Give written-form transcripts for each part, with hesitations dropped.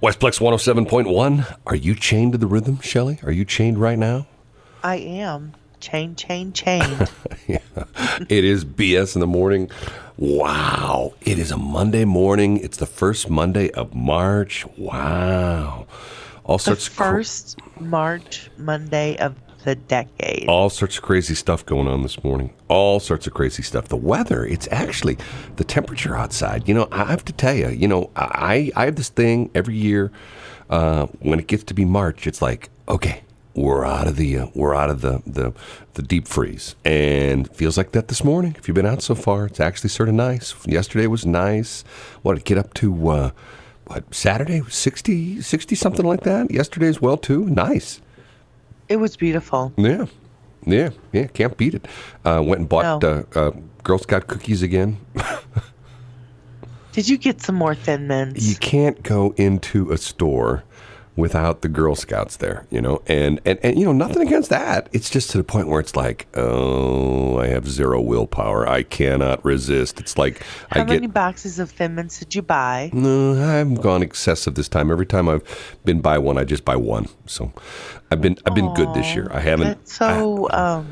Westplex 107.1. Are you chained to the rhythm, Shelley? Are you chained right now? I am. Chained. Yeah. It is BS in the morning. Wow. It is a Monday morning. It's the first Monday of March. Wow. All sorts The first March Monday of the decade. all sorts of crazy stuff going on this morning. All sorts of crazy stuff. The weather, it's actually the temperature outside. I have to tell you, I have this thing every year when it gets to be March. It's like, okay, we're out of the deep freeze, and it feels like that this morning. If you've been out so far, it's actually sort of nice. Yesterday was nice. What did it get up to? Saturday 60 something like that. Yesterday as well too. Nice. It was beautiful. Yeah. Can't beat it. Went and bought Girl Scout cookies again. Did you get some more Thin Mints? You can't go into a store without the Girl Scouts there, and nothing against that. It's just to the point where it's like, oh, I have zero willpower. I cannot resist. It's like How many boxes of Thin Mints did you buy? No, I've gone excessive this time. Every time I've been by one, I just buy one. So I've been good this year. I haven't. That's so,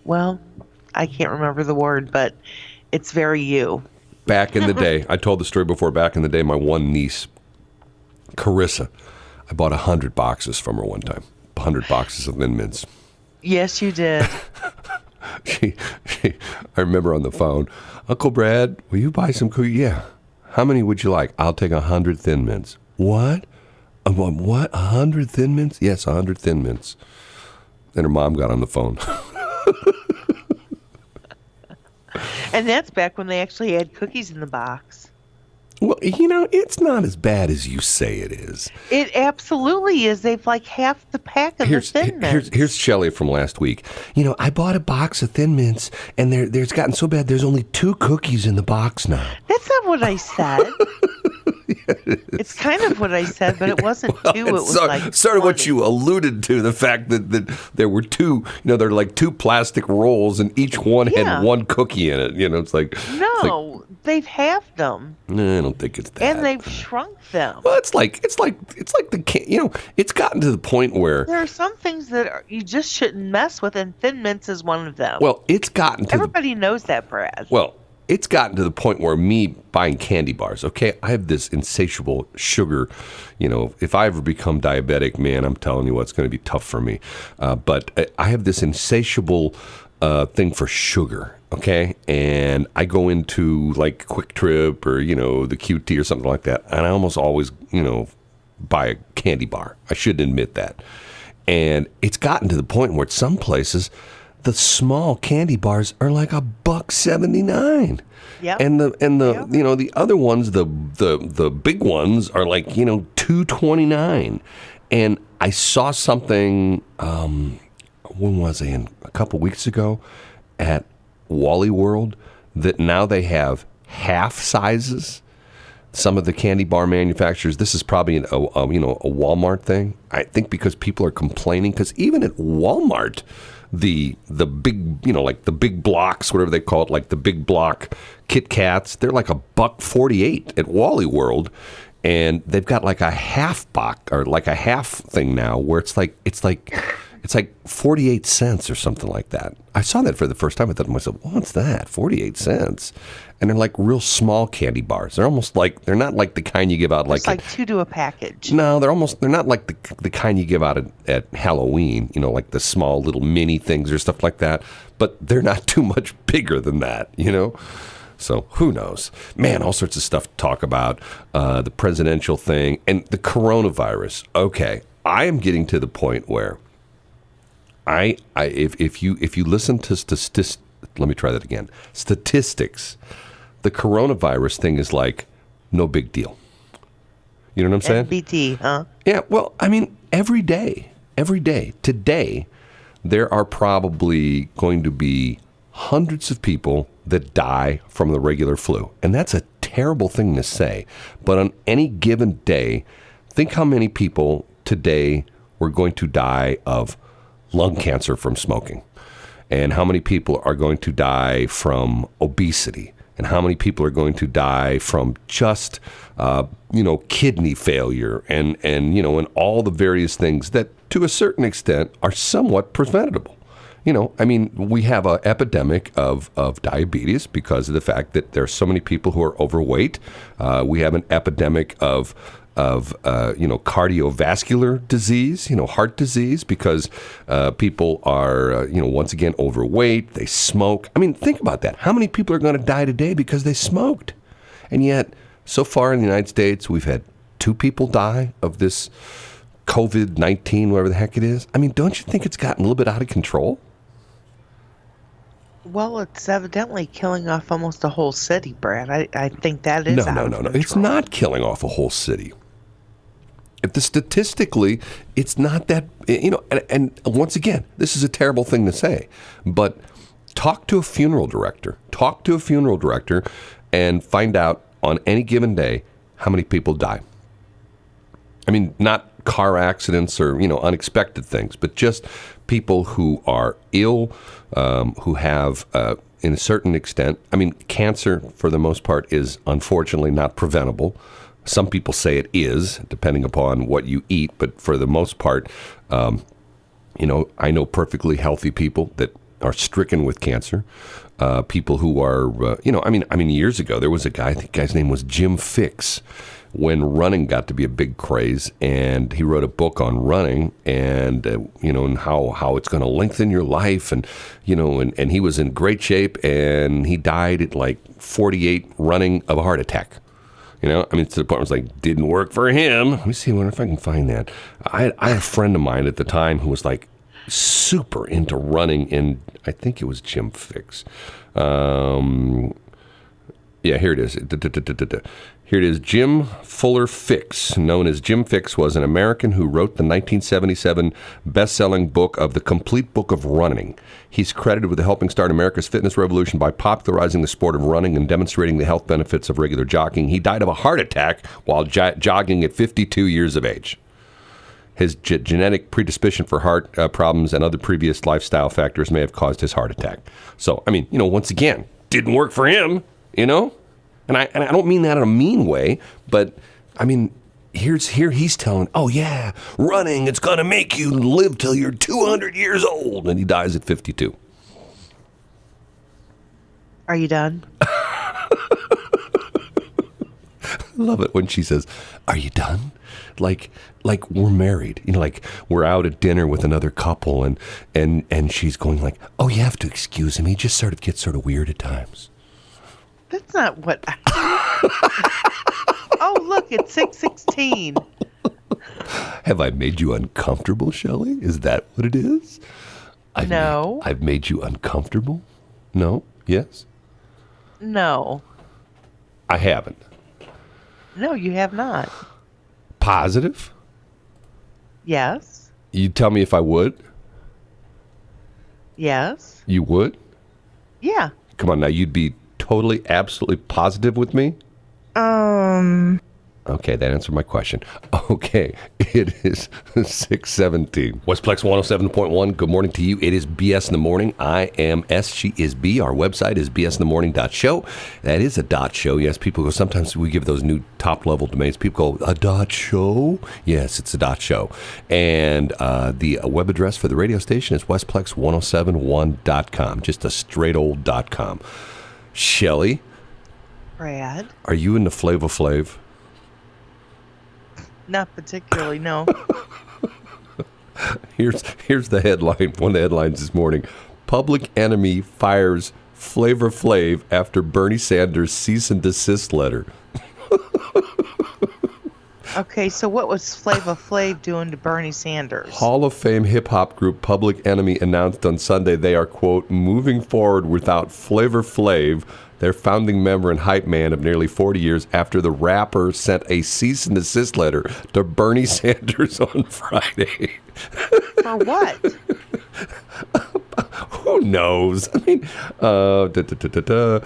well, I can't remember the word, but it's very you. Back in the day, I told the story before. Back in the day, my one niece, Carissa, I bought 100 boxes from her one time. 100 boxes of Thin Mints. Yes, you did. I remember on the phone, Uncle Brad, will you buy some cookies? Yeah. How many would you like? I'll take 100 Thin Mints. What? What? 100 Thin Mints? Yes, 100 Thin Mints. Then her mom got on the phone. And that's back when they actually had cookies in the box. Well, it's not as bad as you say it is. It absolutely is. They've like half the pack of the Thin Mints. Here's Shelley from last week. I bought a box of Thin Mints, and it's gotten so bad, there's only 2 cookies in the box now. That's not what I said. It's kind of what I said, but it wasn't 2. It was like sort of what 20. you alluded to, the fact that there were 2, they're like 2 plastic rolls, and each one had 1 cookie in it. It's like... No, they've halved them. No, I don't think it's that. And they've shrunk them. Well, it's like it's gotten to the point where... There are some things that you just shouldn't mess with, and Thin Mints is one of them. Well, it's gotten to... Everybody knows that, Brad. Well... It's gotten to the point where me buying candy bars, okay, I have this insatiable sugar, if I ever become diabetic, man, I'm telling you it's going to be tough for me. But I have this insatiable thing for sugar, okay? And I go into like Quick Trip or, the QT or something like that, and I almost always, buy a candy bar. I shouldn't admit that. And it's gotten to the point where at some places... the small candy bars are like $1.79. Yeah. And the other ones, the big ones are like, $2.29. And I saw something when was I a couple weeks ago at Wally World that now they have half sizes. Some of the candy bar manufacturers, this is probably a Walmart thing. I think because people are complaining, because even at Walmart, the big, like the big blocks, whatever they call it, like the big block Kit Kats, they're like $1.48 at Wally World, and they've got like a half box or like a half thing now where it's like 48 cents or something like that. I saw that for the first time. I thought to myself, what's that? 48 cents. And they're like real small candy bars. They're almost like, they're not like the kind you give out it's like 2 to a package. No, they're not like the kind you give out at Halloween, like the small little mini things or stuff like that. But they're not too much bigger than that, So who knows? Man, all sorts of stuff to talk about. The presidential thing and the coronavirus. Okay, I am getting to the point where if you listen to let me try that again. Statistics. The coronavirus thing is like no big deal. You know what I'm saying? NBT, huh? Yeah, well, I mean, every day, today, there are probably going to be hundreds of people that die from the regular flu. And that's a terrible thing to say. But on any given day, think how many people today were going to die of lung cancer from smoking. And how many people are going to die from obesity. and how many people are going to die from just, kidney failure and all the various things that, to a certain extent, are somewhat preventable. We have an epidemic of diabetes because of the fact that there are so many people who are overweight. We have an epidemic of cardiovascular disease, heart disease, because people are, once again, overweight. They smoke. I mean, think about that. How many people are going to die today because they smoked? And yet, so far in the United States, we've had 2 people die of this COVID-19, whatever the heck it is. I mean, don't you think it's gotten a little bit out of control? Well, it's evidently killing off almost a whole city, Brad. I think that is No. It's not killing off a whole city. Statistically, it's not that, and once again, this is a terrible thing to say, but talk to a funeral director and find out on any given day how many people die. I mean, not car accidents or, unexpected things, but just people who are ill, who have, in a certain extent, I mean, cancer for the most part is unfortunately not preventable. Some people say it is, depending upon what you eat, but for the most part, I know perfectly healthy people that are stricken with cancer. People who are, years ago, there was a guy, I think the guy's name was Jim Fix, when running got to be a big craze, and he wrote a book on running and, and how it's going to lengthen your life. And, and he was in great shape, and he died at like 48 running of a heart attack. To the point where it's like, didn't work for him. Let me see, wonder if I can find that. I had a friend of mine at the time who was like super into running, and I think it was Jim Fix. Yeah, here it is. Here it is. Jim Fuller Fix, known as Jim Fix, was an American who wrote the 1977 best-selling book of The Complete Book of Running. He's credited with helping start America's fitness revolution by popularizing the sport of running and demonstrating the health benefits of regular jogging. He died of a heart attack while jogging at 52 years of age. His genetic predisposition for heart problems and other previous lifestyle factors may have caused his heart attack. So, once again, didn't work for him, And I don't mean that in a mean way, but, here he's telling, oh, yeah, running, it's going to make you live till you're 200 years old. And he dies at 52. Are you done? I love it when she says, are you done? Like we're married, like we're out at dinner with another couple, and she's going like, oh, you have to excuse him. He just sort of gets sort of weird at times. That's not what. Oh, look, it's 6:16. Have I made you uncomfortable, Shelley? Is that what it is? No. I've made you uncomfortable? No? Yes? No. I haven't. No, you have not. Positive? Yes. You tell me if I would? Yes. You would? Yeah. Come on now, you'd be totally, absolutely positive with me? Okay, that answered my question. Okay, it is 6:17. Westplex 107.1, good morning to you. It is BS in the Morning. I am S, she is B. Our website is bsinthemorning.show. That is a .show. Yes, people go, sometimes we give those new top-level domains. People go, a .show? Yes, it's a .show. And the web address for the radio station is westplex1071.com, just a straight old .com. Shelley? Brad? Are you into Flava Flav? Not particularly, no. Here's the headline. One of the headlines this morning. Public Enemy fires Flavor Flav after Bernie Sanders cease and desist letter. Okay, so what was Flava Flav doing to Bernie Sanders? Hall of Fame hip-hop group Public Enemy announced on Sunday they are, quote, moving forward without Flavor Flav, their founding member and hype man of nearly 40 years, after the rapper sent a cease and desist letter to Bernie Sanders on Friday. For what? Who knows? I mean, the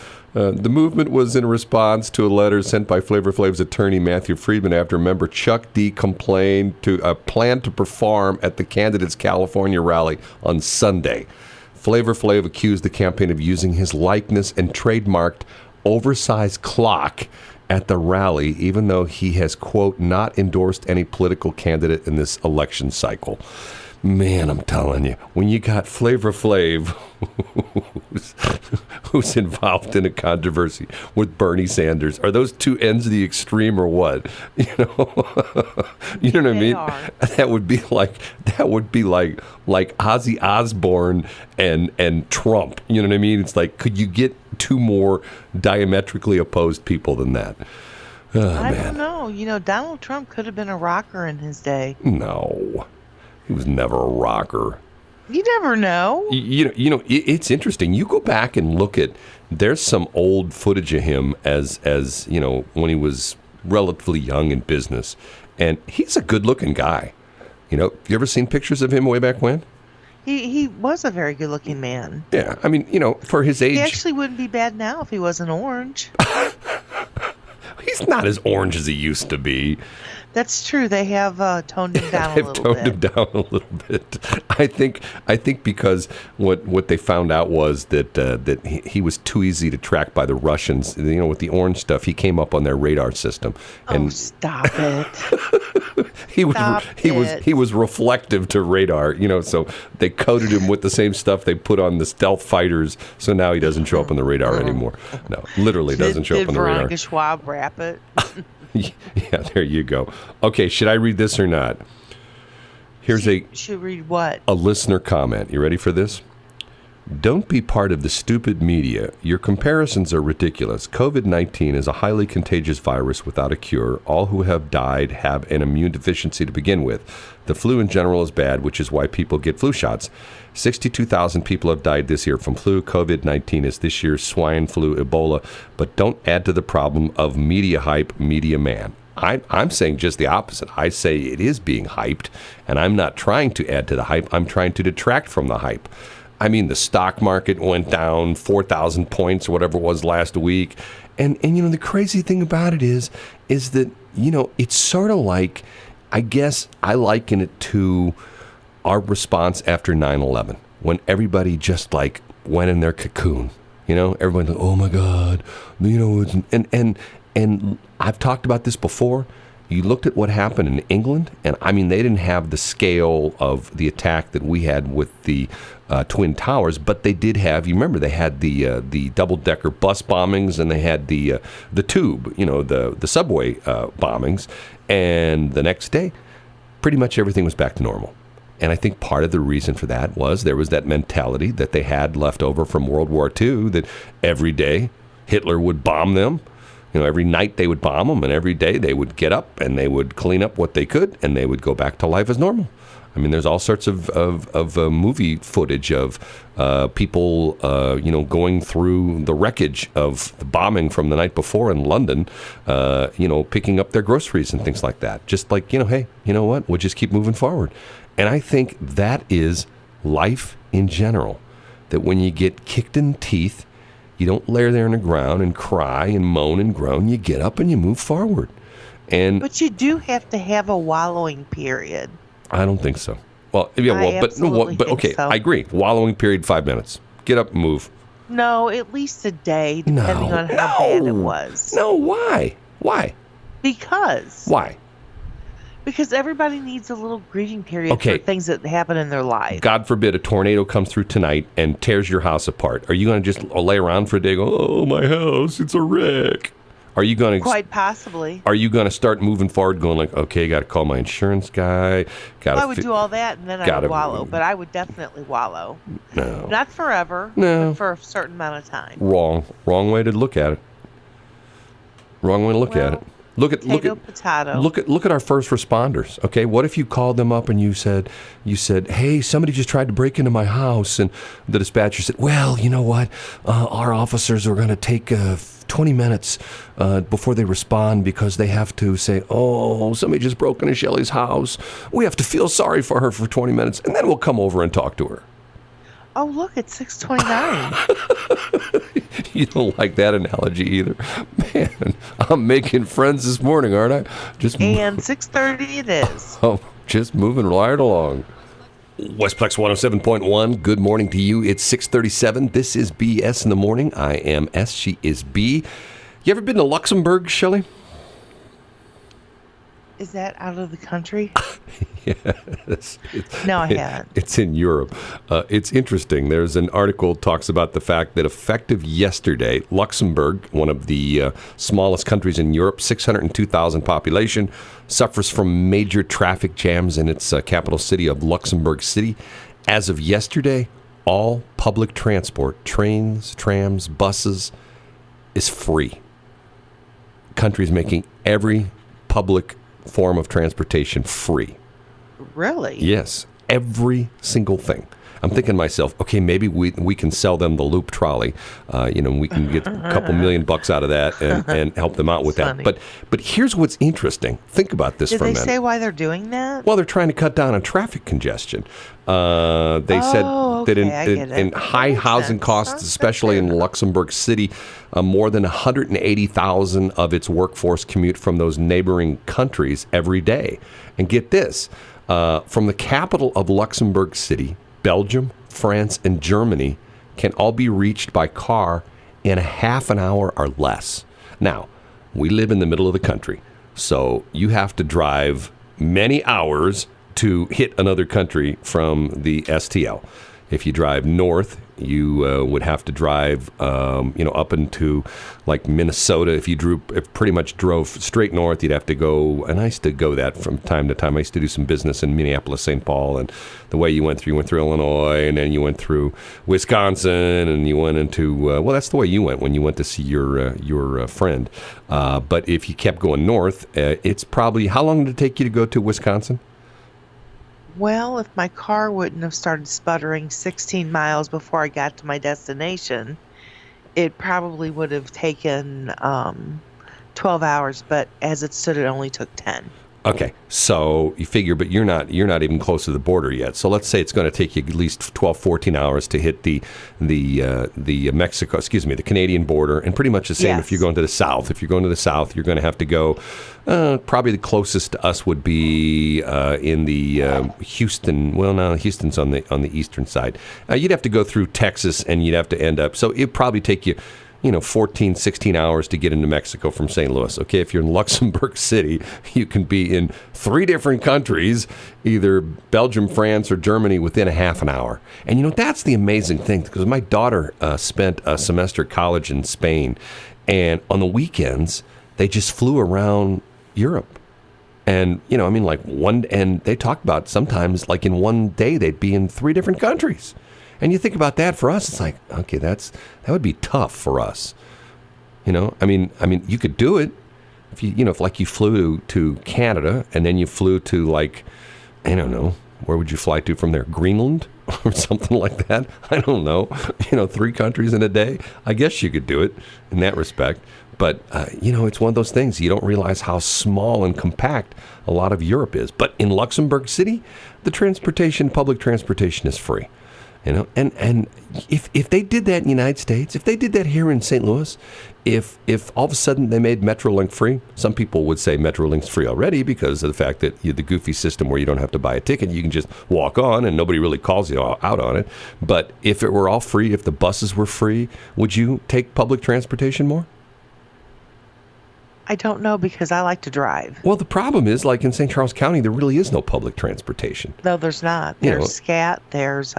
movement was in response to a letter sent by Flavor Flav's attorney Matthew Friedman after member Chuck D complained to a plan to perform at the candidate's California rally on Sunday. Flavor Flav accused the campaign of using his likeness and trademarked oversized clock at the rally, even though he has, quote, not endorsed any political candidate in this election cycle. Man, I'm telling you, when you got Flavor Flav, who's involved in a controversy with Bernie Sanders, are those two ends of the extreme or what? You know what I mean? Are. That would be like Ozzy Osbourne and Trump. You know what I mean? It's like, could you get two more diametrically opposed people than that? I don't know. Donald Trump could have been a rocker in his day. No. He was never a rocker. You never know. It's interesting. You go back and look at, there's some old footage of him as when he was relatively young in business, and he's a good-looking guy. You ever seen pictures of him way back when? He was a very good-looking man. Yeah, I mean, for his age, He actually wouldn't be bad now if he wasn't orange. He's not as orange as he used to be. That's true. They have toned him down a little bit. They've toned him down a little bit. I think because what they found out was that he was too easy to track by the Russians. With the orange stuff, he came up on their radar system. And Stop it! he was reflective to radar. So they coated him with the same stuff they put on the stealth fighters. So now he doesn't show up on the radar anymore. No, literally doesn't show up on the radar. Did Veronica Schwab wrap it? Yeah, there you go. Okay, should I read this or not? Should read what? A listener comment. You ready for this? Don't be part of the stupid media. Your comparisons are ridiculous. COVID-19 is a highly contagious virus without a cure. All who have died have an immune deficiency to begin with. The flu in general is bad, which is why people get flu shots. 62,000 people have died this year from flu. COVID-19 is this year's swine flu, Ebola. But don't add to the problem of media hype, media man. I'm saying just the opposite. I say it is being hyped, and I'm not trying to add to the hype. I'm trying to detract from the hype. I mean, the stock market went down 4,000 points or whatever it was last week. And the crazy thing about it is that, it's sort of like, I guess I liken it to our response after 9/11, when everybody just like went in their cocoon. Everyone's like, oh my God, and I've talked about this before. You looked at what happened in England, and I mean, they didn't have the scale of the attack that we had with the Twin Towers, but they did have. You remember they had the double-decker bus bombings, and they had the tube, the subway bombings, and the next day, pretty much everything was back to normal. And I think part of the reason for that was there was that mentality that they had left over from World War II, that every day Hitler would bomb them. Every night they would bomb them, and every day they would get up and they would clean up what they could, and they would go back to life as normal. I mean, there's all sorts of movie footage of people, going through the wreckage of the bombing from the night before in London, picking up their groceries and things like that. Just like, hey, you know what? We'll just keep moving forward. And I think that is life in general, that when you get kicked in the teeth, you don't lay there on the ground and cry and moan and groan. You get up and you move forward. But you do have to have a wallowing period. I don't think so. Well, yeah, but okay, so. I agree. Wallowing period, 5 minutes. Get up and move. No, at least a day, depending on how bad it was. No, why? Why? Because. Why? Because everybody needs a little grieving period for things that happen in their life. God forbid a tornado comes through tonight and tears your house apart. Are you going to just lay around for a day and go, oh, my house, it's a wreck? Are you going to... Quite possibly. Are you going to start moving forward going like, okay, got to call my insurance guy? I would do all that, and then I would wallow. But I would definitely wallow. No. Not forever, no. but for a certain amount of time. Wrong way to look at it. Wrong way to look at it. Look at our first responders. Okay, what if you called them up and you said, hey, somebody just tried to break into my house, and the dispatcher said, well, you know what, our officers are going to take 20 minutes before they respond because they have to say, oh, somebody just broke into Shelley's house. We have to feel sorry for her for 20 minutes, and then we'll come over and talk to her. Oh, look, it's 6:29. You don't like that analogy either. Man, I'm making friends this morning, aren't I? And 6:30 it is. Oh, just moving right along. Westplex 107.1, good morning to you. It's 6:37. This is BS in the Morning. I am S, she is B. You ever been to Luxembourg, Shelley? Is that out of the country? Yes. No, I haven't. It's in Europe. It's interesting. There's an article that talks about the fact that effective yesterday, Luxembourg, one of the smallest countries in Europe, 602,000 population, suffers from major traffic jams in its capital city of Luxembourg City. As of yesterday, all public transport, trains, trams, buses, is free. Country's making every public form of transportation free. Really? Yes, every single thing. I'm thinking to myself, okay, maybe we can sell them the loop trolley. We can get a couple $1,000,000 out of that and help them out with that. Funny. But here's what's interesting. Think about this Did for a they minute. say why they're doing that? Well, they're trying to cut down on traffic congestion. They said that I get it. in high That makes housing sense. costs, That's especially in fair. Luxembourg City, more than 180,000 of its workforce commute from those neighboring countries every day. And get this, from the capital of Luxembourg City, Belgium, France, and Germany can all be reached by car in a half an hour or less. Now, we live in the middle of the country, so you have to drive many hours to hit another country from the STL. If you drive north, you would have to drive, up into like Minnesota. If pretty much drove straight north, you'd have to go. And I used to go that from time to time. I used to do some business in Minneapolis, St. Paul, and the way you went through Illinois, and then you went through Wisconsin, and you went into. That's the way you went when you went to see your friend. But if you kept going north, it's probably how long did it take you to go to Wisconsin? Well, if my car wouldn't have started sputtering 16 miles before I got to my destination, it probably would have taken 12 hours, but as it stood, it only took 10. Okay, so you figure, but you're not even close to the border yet. So let's say it's going to take you at least 12, 14 hours to hit the Canadian border, and pretty much the same if you're going to the south. If you're going to the south, you're going to have to go. Probably the closest to us would be in the Houston. Well, no, Houston's on the eastern side. You'd have to go through Texas, and you'd have to end up. So it'd probably take you 14, 16 hours to get into Mexico from St. Louis. Okay, if you're in Luxembourg City, you can be in 3 different countries, either Belgium, France, or Germany, within a half an hour. And that's the amazing thing, because my daughter spent a semester at college in Spain, and on the weekends, they just flew around Europe. And, and they talked about sometimes, like in one day, they'd be in 3 different countries. And you think about that for us, it's like, okay, that would be tough for us. You could do it if you flew to Canada, and then you flew to, like, I don't know, where would you fly to from there? Greenland or something like that? I don't know. 3 countries in a day. I guess you could do it in that respect. But, it's one of those things. You don't realize how small and compact a lot of Europe is. But in Luxembourg City, the public transportation is free. And if they did that in the United States, if they did that here in St. Louis, if all of a sudden they made Metrolink free, some people would say Metrolink's free already because of the fact that the goofy system where you don't have to buy a ticket, you can just walk on and nobody really calls you out on it. But if it were all free, if the buses were free, would you take public transportation more? I don't know, because I like to drive. Well, the problem is, like in St. Charles County, there really is no public transportation. No, there's not. There's SCAT, there's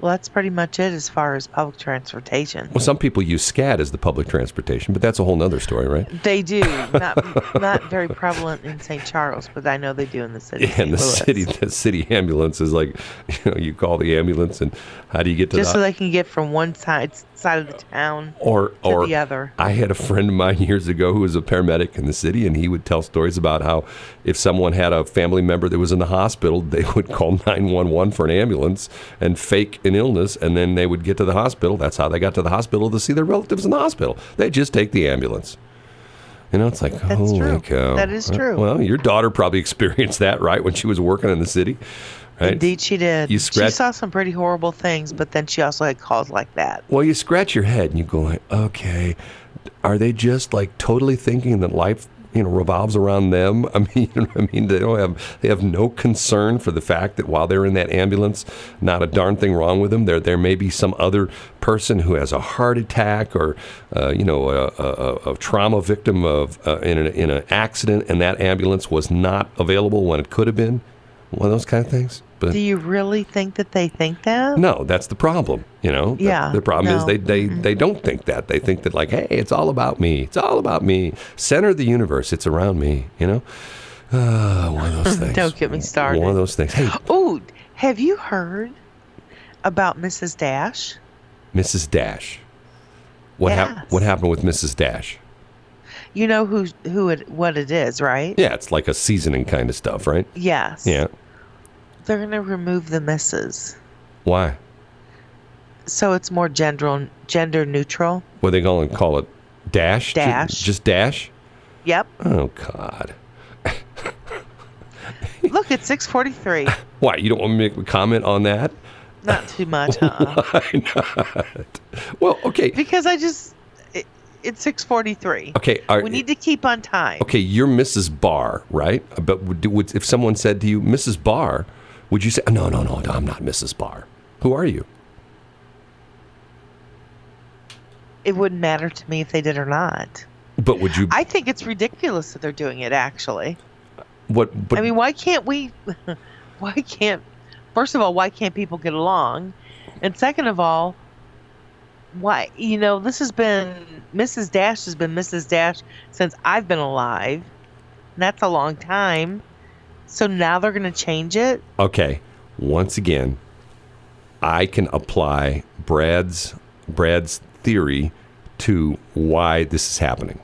well, that's pretty much it as far as public transportation. Well, some people use SCAT as the public transportation, but that's a whole other story, right? They do. Not very prevalent in St. Charles, but I know they do in the city. Yeah, and the city ambulance is like, you call the ambulance, and how do you get to just so they can get from one side of the town to the other. I had a friend of mine years ago who was a paramedic in the city, and he would tell stories about how if someone had a family member that was in the hospital, they would call 911 for an ambulance and fake an illness, and then they would get to the hospital. That's how they got to the hospital, to see their relatives in the hospital. They just take the ambulance. It's like, holy cow. That is true. Well, your daughter probably experienced that, right, when she was working in the city. Right? Indeed, she did. She saw some pretty horrible things, but then she also had calls like that. Well, you scratch your head and you go like, okay, are they just like totally thinking that life revolves around them. I mean, they have no concern for the fact that while they're in that ambulance, not a darn thing wrong with them. There may be some other person who has a heart attack or a trauma victim of in an accident, and that ambulance was not available when it could have been. One of those kind of things. But do you really think that they think that? no, that's the problem. Yeah. The problem is No. they don't think that. They think that like, hey, it's all about me. It's all about me. Center of the universe. It's around me. One of those things. Don't get me started. One of those things. Hey, Oh, have you heard about Mrs. Dash? Mrs. Dash. What Yes. What happened with Mrs. Dash? You know what it is, right? Yeah, it's like a seasoning kind of stuff, right? Yes. Yeah. They're going to remove the Mrs. Why? So it's more gender neutral. What are they going to call it? Dash? Dash. Just Dash? Yep. Oh, God. Look, it's 6:43. Why? You don't want me to make a comment on that? Not too much, huh? Why not? Well, okay. Because it's 6:43. Okay. We need to keep on time. Okay, you're Mrs. Barr, right? But if someone said to you, Mrs. Barr, would you say, no, I'm not Mrs. Barr? Who are you? It wouldn't matter to me if they did or not. But would you? I think it's ridiculous that they're doing it, actually. What? But, I mean, why can't we? First of all, why can't people get along? And second of all, why? This has been Mrs. Dash has been Mrs. Dash since I've been alive. And that's a long time. So now they're going to change it? Okay. Once again, I can apply Brad's theory to why this is happening.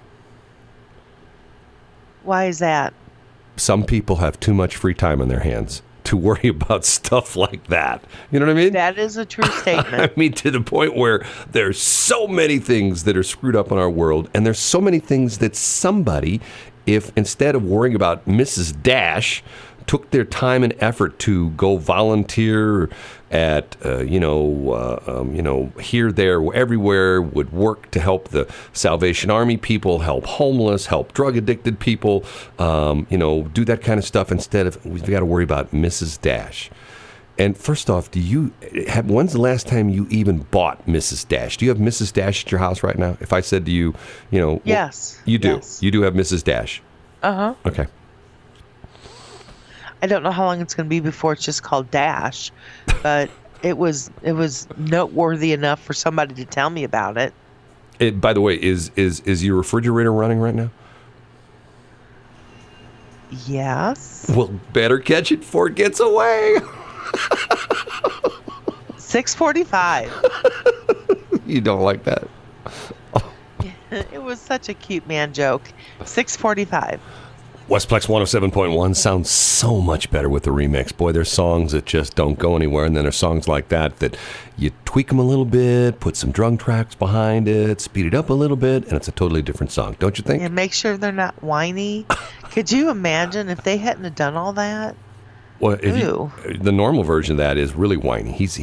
Why is that? Some people have too much free time on their hands to worry about stuff like that. You know what I mean? That is a true statement. I mean, to the point where there's so many things that are screwed up in our world, and there's so many things that somebody, if instead of worrying about Mrs. Dash, took their time and effort to go volunteer at, here, there, everywhere, would work to help the Salvation Army people, help homeless, help drug-addicted people, do that kind of stuff instead of, we've got to worry about Mrs. Dash. And first off, when's the last time you even bought Mrs. Dash? Do you have Mrs. Dash at your house right now? If I said to you, Yes. You do. Yes. You do have Mrs. Dash. Uh-huh. Okay. I don't know how long it's going to be before it's just called Dash, but it was noteworthy enough for somebody to tell me about it. By the way, is your refrigerator running right now? Yes. Well, better catch it before it gets away. 6:45. You don't like that? It was such a cute man joke. 6:45. Westplex 107.1 sounds so much better with the remix. Boy, there's songs that just don't go anywhere, and then there's songs like that you tweak them a little bit, put some drum tracks behind it, speed it up a little bit, and it's a totally different song, don't you think? And make sure they're not whiny. Could you imagine if they hadn't have done all that? Well, the normal version of that is really whiny. He's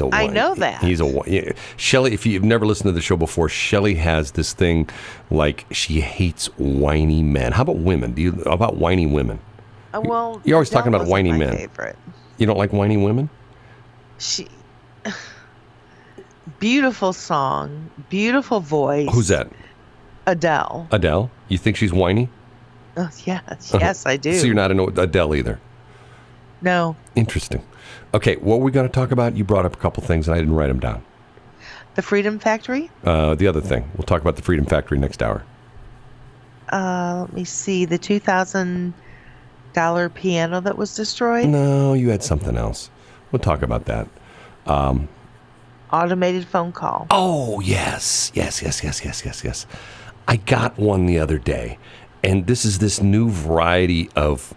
a whiny. I know that. He's a whiny. Shelley, if you've never listened to the show before, Shelley has this thing like she hates whiny men. How about women? About whiny women? Well, You're always talking Adele about whiny wasn't my men. favorite. You don't like whiny women? Beautiful song, beautiful voice. Who's that? Adele. Adele? You think she's whiny? Oh, yes, yes, I do. So you're not an Adele either? No. Interesting. Okay, what were we going to talk about? You brought up a couple things, and I didn't write them down. The Freedom Factory? The other thing. We'll talk about the Freedom Factory next hour. Let me see. The $2,000 piano that was destroyed? No, you had something else. We'll talk about that. Automated phone call. Oh, yes. Yes. I got one the other day, and this is this new variety of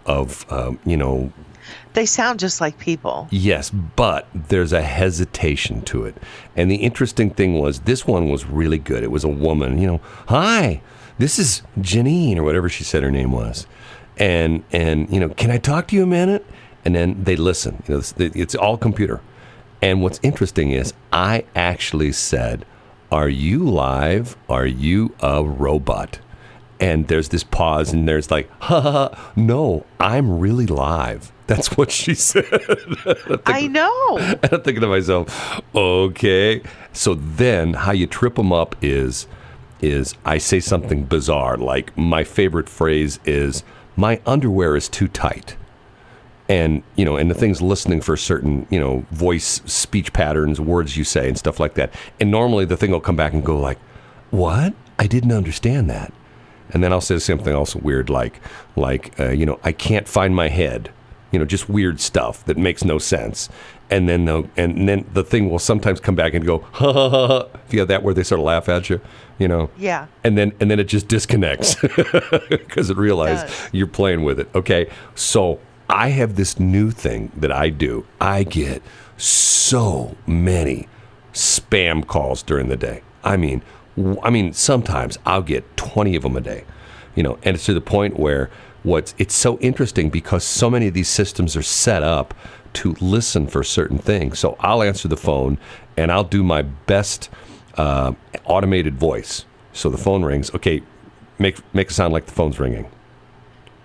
They sound just like people. Yes, but there's a hesitation to it. And the interesting thing was, this one was really good. It was a woman, hi, this is Janine, or whatever she said her name was. And can I talk to you a minute? And then they listen. It's all computer. And what's interesting is I actually said, are you live? Are you a robot? And there's this pause, and there's like, ha ha, ha, no, I'm really live. That's what she said. I know. And I'm thinking to myself, okay. So then how you trip them up is I say something bizarre. Like my favorite phrase is, my underwear is too tight. And, and the thing's listening for certain, voice, speech patterns, words you say and stuff like that. And normally the thing will come back and go like, what? I didn't understand that. And then I'll say something else weird like I can't find my head. Just weird stuff that makes no sense. And then the thing will sometimes come back and go, ha ha ha ha. If you have that where they sort of laugh at you, Yeah. And then it just disconnects because it realizes you're playing with it. Okay. So I have this new thing that I do. I get so many spam calls during the day. I mean, sometimes I'll get 20 of them a day, and it's to the point where it's so interesting because so many of these systems are set up to listen for certain things. So I'll answer the phone and I'll do my best automated voice. So the phone rings. Okay, make it sound like the phone's ringing.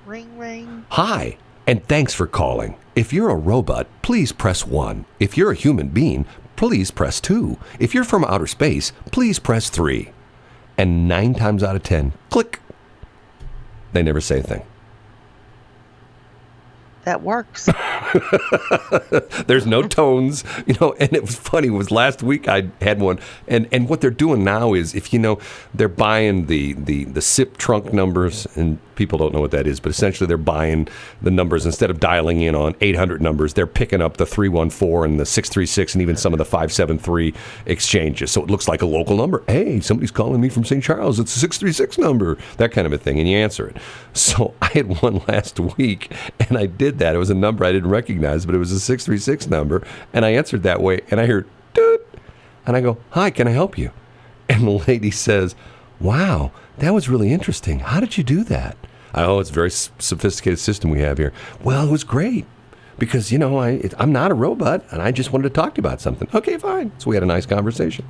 Ring, ring. Hi, and thanks for calling. If you're a robot, please press 1. If you're a human being, please press 2. If you're from outer space, please press 3. And 9 times out of 10, click. They never say a thing. That works. There's no tones, and it was funny. It was last week I had one, and what they're doing now is, if they're buying the SIP trunk numbers, and people don't know what that is, but essentially they're buying the numbers instead of dialing in on 800 numbers. They're picking up the 314 and the 636 and even some of the 573 exchanges, so it looks like a local number. Hey, somebody's calling me from St. Charles. It's a 636 number, that kind of a thing, and you answer it. So I had one last week, and I did that. It was a number I didn't recognize, but it was a 636 number, and I answered that way, and I heard, doot, and I go, hi, can I help you? And the lady says, wow, that was really interesting. How did you do that? It's a very sophisticated system we have here. Well, it was great because, I'm not a robot, and I just wanted to talk to you about something. Okay, fine. So we had a nice conversation.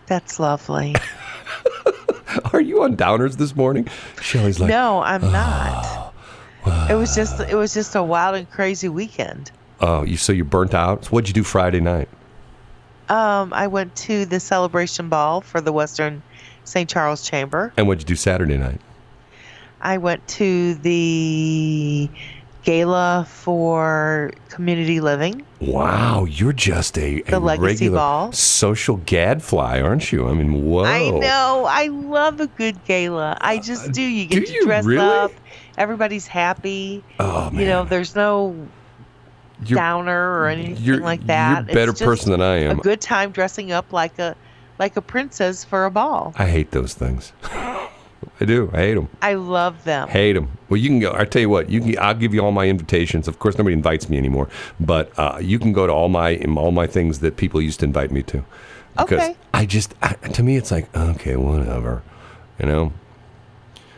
That's lovely. Are you on downers this morning? Shelley's like, no, I'm not. It was just a wild and crazy weekend. Oh, so you burnt out? So what'd you do Friday night? I went to the celebration ball for the Western St. Charles Chamber. And what'd you do Saturday night? I went to the gala for community living. Wow, you're just a legacy regular ball. Social gadfly, aren't you? I mean, whoa. I know. I love a good gala. I just do. You get to dress up. Everybody's happy. Oh, man. There's no downer or anything like that. You're a better person than I am. A good time dressing up like a princess for a ball. I hate those things. I do. I hate them. I love them. Hate them. Well, you can go. I tell you what. I'll give you all my invitations. Of course, nobody invites me anymore. But you can go to all my things that people used to invite me to. Because okay. To me, it's like, okay, whatever.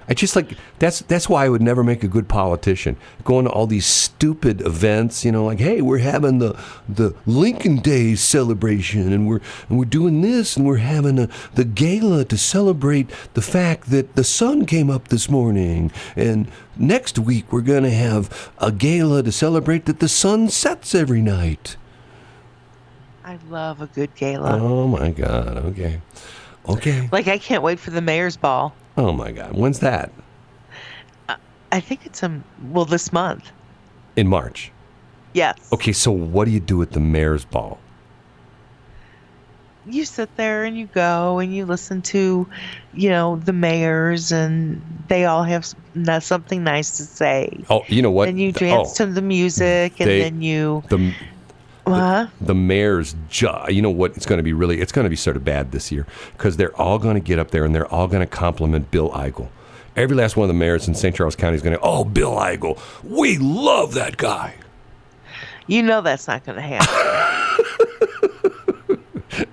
I just like that's why I would never make a good politician. Going to all these stupid events, like, hey, we're having the Lincoln Day celebration, and we're doing this, and we're having the gala to celebrate the fact that the sun came up this morning, and next week we're gonna have a gala to celebrate that the sun sets every night. I love a good gala. Oh my God. Okay. Like, I can't wait for the mayor's ball. Oh my God. When's that? I think it's this month. In March? Yes. Okay, so what do you do at the mayor's ball? You sit there and you go and you listen to, the mayors, and they all have something nice to say. Oh, you know what? And you dance to the music, and then you... The mayor's job, you know what, it's going to be sort of bad this year, because they're all going to get up there and they're all going to compliment Bill Eigel. Every last one of the mayors in St. Charles County is going to, oh, Bill Eigel, we love that guy. That's not going to happen.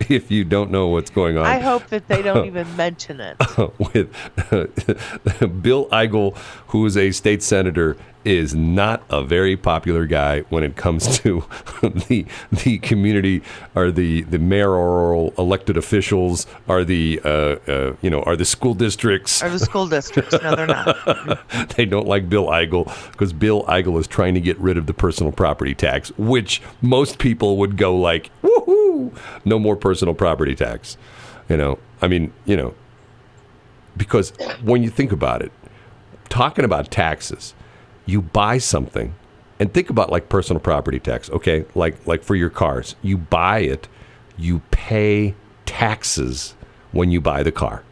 if you don't know what's going on. I hope that they don't even mention it. With Bill Eigel, who is a state senator, is not a very popular guy when it comes to the community, or the mayoral elected officials, are the school districts. Or the school districts. No, they're not. They don't like Bill Eigel because Bill Eigel is trying to get rid of the personal property tax, which most people would go like, woohoo, no more personal property tax. Because when you think about it, talking about taxes, you buy something, and think about like personal property tax, okay? Like for your cars, you buy it, you pay taxes when you buy the car.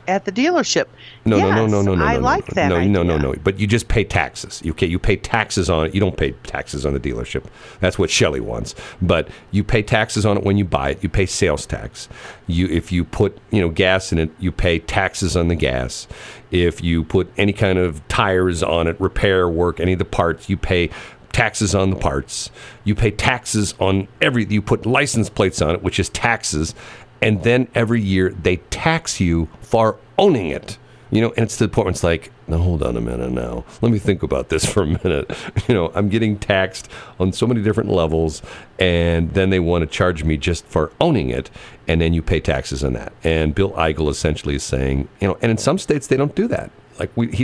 At the dealership. No. I like that idea. No. But you just pay taxes. Okay, you pay taxes on it. You don't pay taxes on the dealership. That's what Shelley wants. But you pay taxes on it when you buy it. You pay sales tax. If you put gas in it, you pay taxes on the gas. If you put any kind of tires on it, repair work, any of the parts, you pay taxes on the parts. You pay taxes on you put license plates on it, which is taxes. And then every year they tax you for owning it. And it's to the point where it's like, now hold on a minute now. Let me think about this for a minute. I'm getting taxed on so many different levels, and then they want to charge me just for owning it, and then you pay taxes on that. And Bill Eigel essentially is saying, and in some states they don't do that. Like Mayor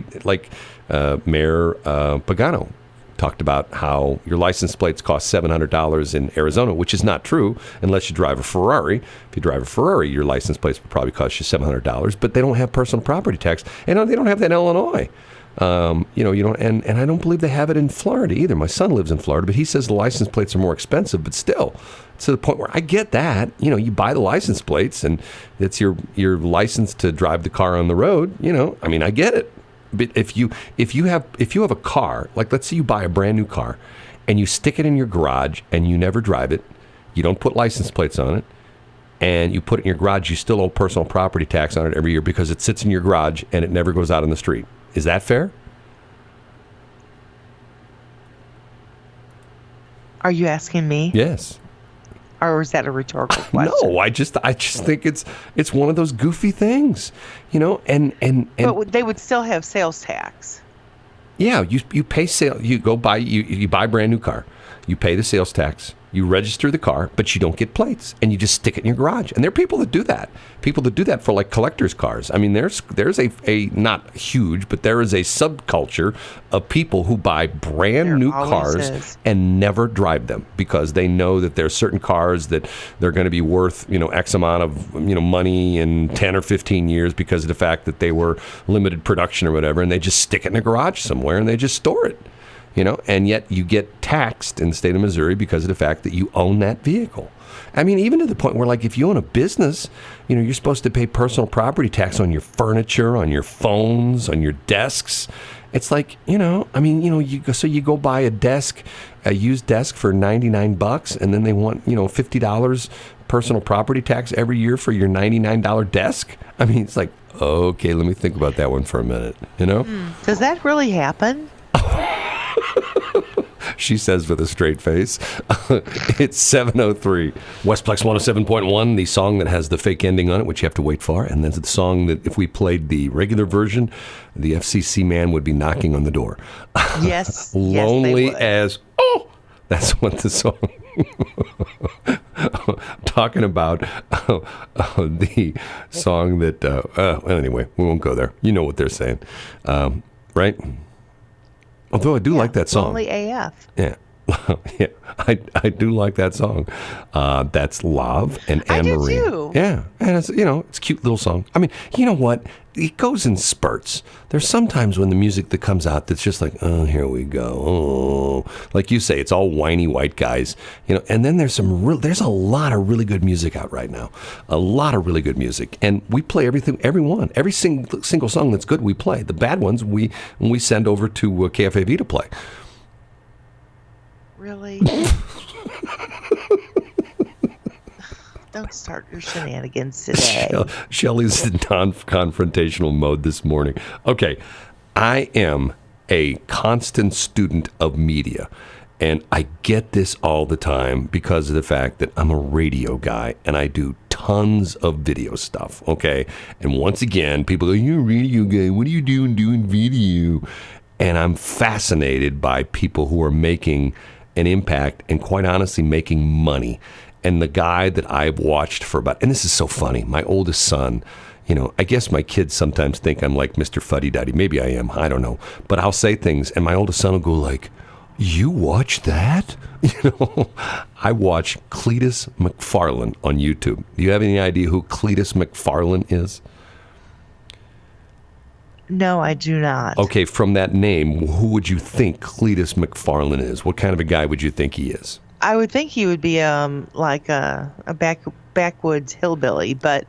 Pagano talked about how your license plates cost $700 in Arizona, which is not true unless you drive a Ferrari. If you drive a Ferrari, your license plates would probably cost you $700, but they don't have personal property tax, and they don't have that in Illinois. You don't, and I don't believe they have it in Florida either. My son lives in Florida, but he says the license plates are more expensive, but still, to the point where I get that. You buy the license plates, and it's your license to drive the car on the road. I get it. But if you have a car, like let's say you buy a brand new car and you stick it in your garage and you never drive it, you don't put license plates on it, and you put it in your garage, you still owe personal property tax on it every year because it sits in your garage and it never goes out on the street. Is that fair? Are you asking me? Yes. Or is that a rhetorical question? No, I just think it's one of those goofy things, and But they would still have sales tax. Yeah, you pay sale. You go buy you buy a brand new car. You pay the sales tax. You register the car, but you don't get plates, and you just stick it in your garage. And there are people that do that. People that do that for like collector's cars. I mean, there's a not huge, but there is a subculture of people who buy brand new cars and never drive them because they know that there's certain cars that they're going to be worth X amount of money in 10 or 15 years because of the fact that they were limited production or whatever, and they just stick it in a garage somewhere and they just store it. And yet you get taxed in the state of Missouri because of the fact that you own that vehicle. I mean, even to the point where, like, if you own a business, you're supposed to pay personal property tax on your furniture, on your phones, on your desks. It's like, you go buy a used desk for $99, and then they want, $50 personal property tax every year for your $99 desk. I mean, it's like, okay, let me think about that one for a minute, Does that really happen? She says with a straight face. It's 7:03. Westplex 107.1, the song that has the fake ending on it, which you have to wait for. And that's the song that if we played the regular version, the FCC man would be knocking on the door. Yes. Lonely as, that's what the song. Talking about the song that, anyway, we won't go there. You know what they're saying. Right? Although I do like that song. Lonely AF. Yeah. Yeah, I do like that song. That's Love and Anne-Marie. I do too. Yeah, and it's it's a cute little song. I mean, you know what? It goes in spurts. There's sometimes when the music that comes out that's just like, oh, here we go. Oh, like you say, it's all whiny white guys, And then there's there's a lot of really good music out right now. A lot of really good music, and we play every single song that's good. We play the bad ones. We send over to KFAV to play. Really? Don't start your shenanigans today. Shelley's in non-confrontational mode this morning. Okay, I am a constant student of media. And I get this all the time because of the fact that I'm a radio guy and I do tons of video stuff, okay? And once again, people go, you're a radio guy, what are you doing video? And I'm fascinated by people who are making an impact and quite honestly making money. And the guy that I've watched for about, and this is so funny, my oldest son, I guess my kids sometimes think I'm like Mr. Fuddy-Duddy. Maybe I am, I don't know. But I'll say things and my oldest son will go like, you watch that? I watch Cletus McFarlane on YouTube. Do you have any idea who Cletus McFarlane is? No, I do not. Okay, from that name, who would you think Cletus McFarlane is? What kind of a guy would you think he is? I would think he would be like a backwoods hillbilly, but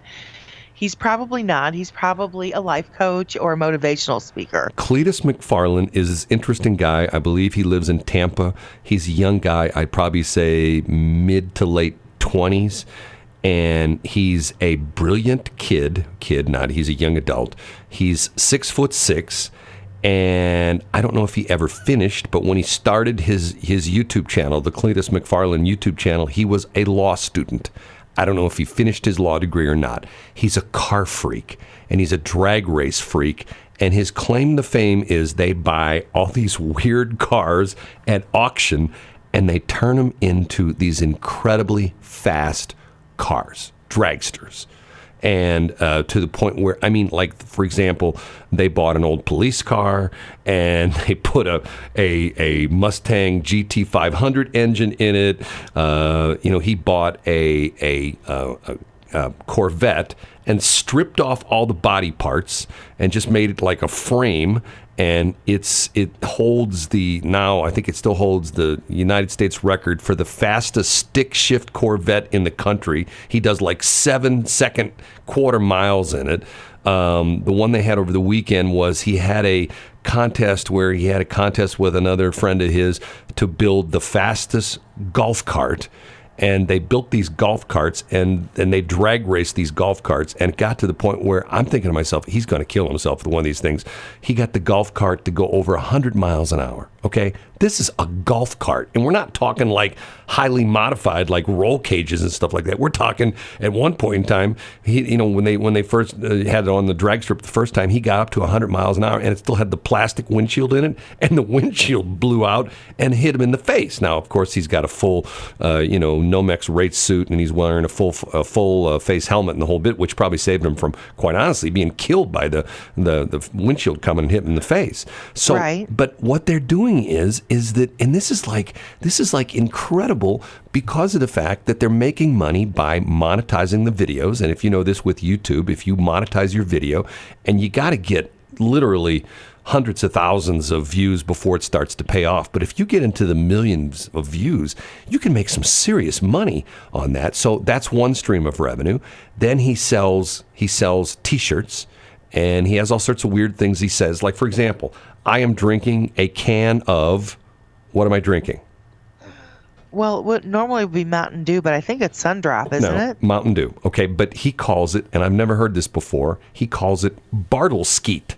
he's probably not. He's probably a life coach or a motivational speaker. Cletus McFarlane is this interesting guy. I believe he lives in Tampa. He's a young guy. I'd probably say mid to late 20s. And he's a brilliant kid, he's a young adult. He's 6'6", and I don't know if he ever finished, but when he started his YouTube channel, the Cletus McFarlane YouTube channel, he was a law student. I don't know if he finished his law degree or not. He's a car freak, and he's a drag race freak, and his claim to fame is they buy all these weird cars at auction, and they turn them into these incredibly fast cars, dragsters. And to the point where, like, for example, they bought an old police car and they put a Mustang GT500 engine in it. He bought a Corvette and stripped off all the body parts and just made it like a frame. And it holds I think it still holds the United States record for the fastest stick shift Corvette in the country. He does like 7-second quarter miles in it. The one they had over the weekend was he had a contest with another friend of his to build the fastest golf cart. And they built these golf carts and they drag raced these golf carts, and it got to the point where I'm thinking to myself, he's going to kill himself with one of these things. He got the golf cart to go over 100 miles an hour. Okay, this is a golf cart, and we're not talking like highly modified like roll cages and stuff like that. We're talking at one point in time, when they first had it on the drag strip the first time, he got up to 100 miles an hour, and it still had the plastic windshield in it, and the windshield blew out and hit him in the face. Now, of course, he's got a full, Nomex race suit, and he's wearing a full face helmet and the whole bit, which probably saved him from, quite honestly, being killed by the windshield coming and hitting him in the face. So, right. But what they're doing is that, and this is like incredible because of the fact that they're making money by monetizing the videos. And if you know this with YouTube, if you monetize your video, and you got to get literally hundreds of thousands of views before it starts to pay off. But if you get into the millions of views, you can make some serious money on that. So that's one stream of revenue. Then he sells T-shirts, and he has all sorts of weird things he says. Like, for example, I am drinking a can of, what am I drinking? Well, what normally would be Mountain Dew, but I think it's Sundrop, isn't it? Mountain Dew. Okay, but he calls it, and I've never heard this before, he calls it Bartle Skeet.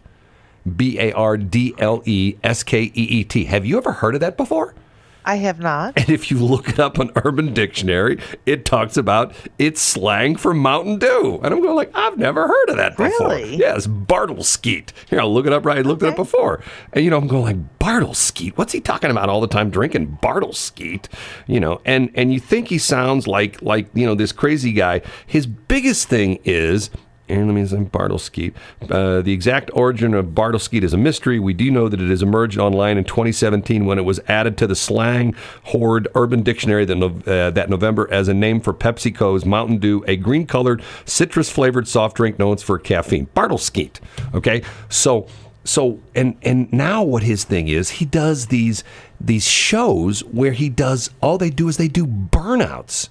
Bardleskeet. Have you ever heard of that before? I have not. And if you look it up on Urban Dictionary, it talks about it's slang for Mountain Dew. And I'm going like, I've never heard of that before. Really? Yes, Bartle Skeet. Here, I'll look it up. Right, I looked it up before. And, I'm going like, Bartle Skeet? What's he talking about all the time drinking Bartle Skeet? And you think he sounds like this crazy guy. His biggest thing is, and let me say Bartle Skeet. The exact origin of Bartle Skeet is a mystery. We do know that it has emerged online in 2017 when it was added to the slang horde Urban Dictionary that November as a name for PepsiCo's Mountain Dew, a green-colored, citrus-flavored soft drink known for caffeine. Bartle Skeet. Okay, so and now what his thing is, he does these shows where they do burnouts.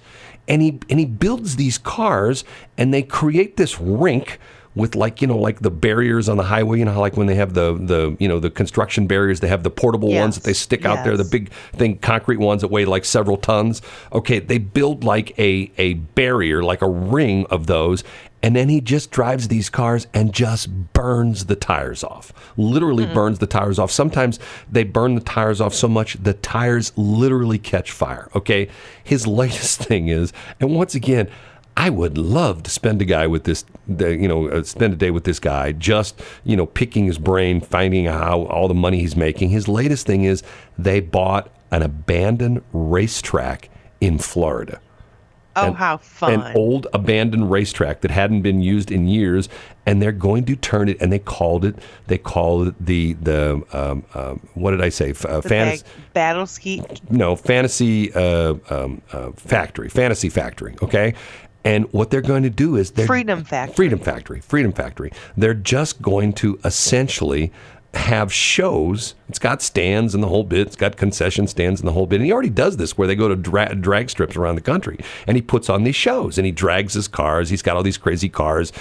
And he builds these cars, and they create this rink with like, like the barriers on the highway, how like when they have the construction barriers, they have the portable ones that they stick out there, the big thing, concrete ones that weigh like several tons. Okay, they build like a barrier, like a ring of those, and then he just drives these cars and just burns the tires off. Literally burns the tires off. Sometimes they burn the tires off so much the tires literally catch fire. Okay, his latest thing is, and once again, I would love to spend a day with this guy, just, picking his brain, finding how all the money he's making. His latest thing is they bought an abandoned racetrack in Florida. Oh, how fun. An old abandoned racetrack that hadn't been used in years, and they're going to turn it, and they called it the what did I say? Fantasy Bartle Skeet? No, Fantasy Factory, okay? And what they're going to do is Freedom Factory. They're just going to essentially have shows. It's got stands and the whole bit. It's got concession stands and the whole bit. And he already does this where they go to drag strips around the country, and he puts on these shows and he drags his cars. He's got all these crazy cars.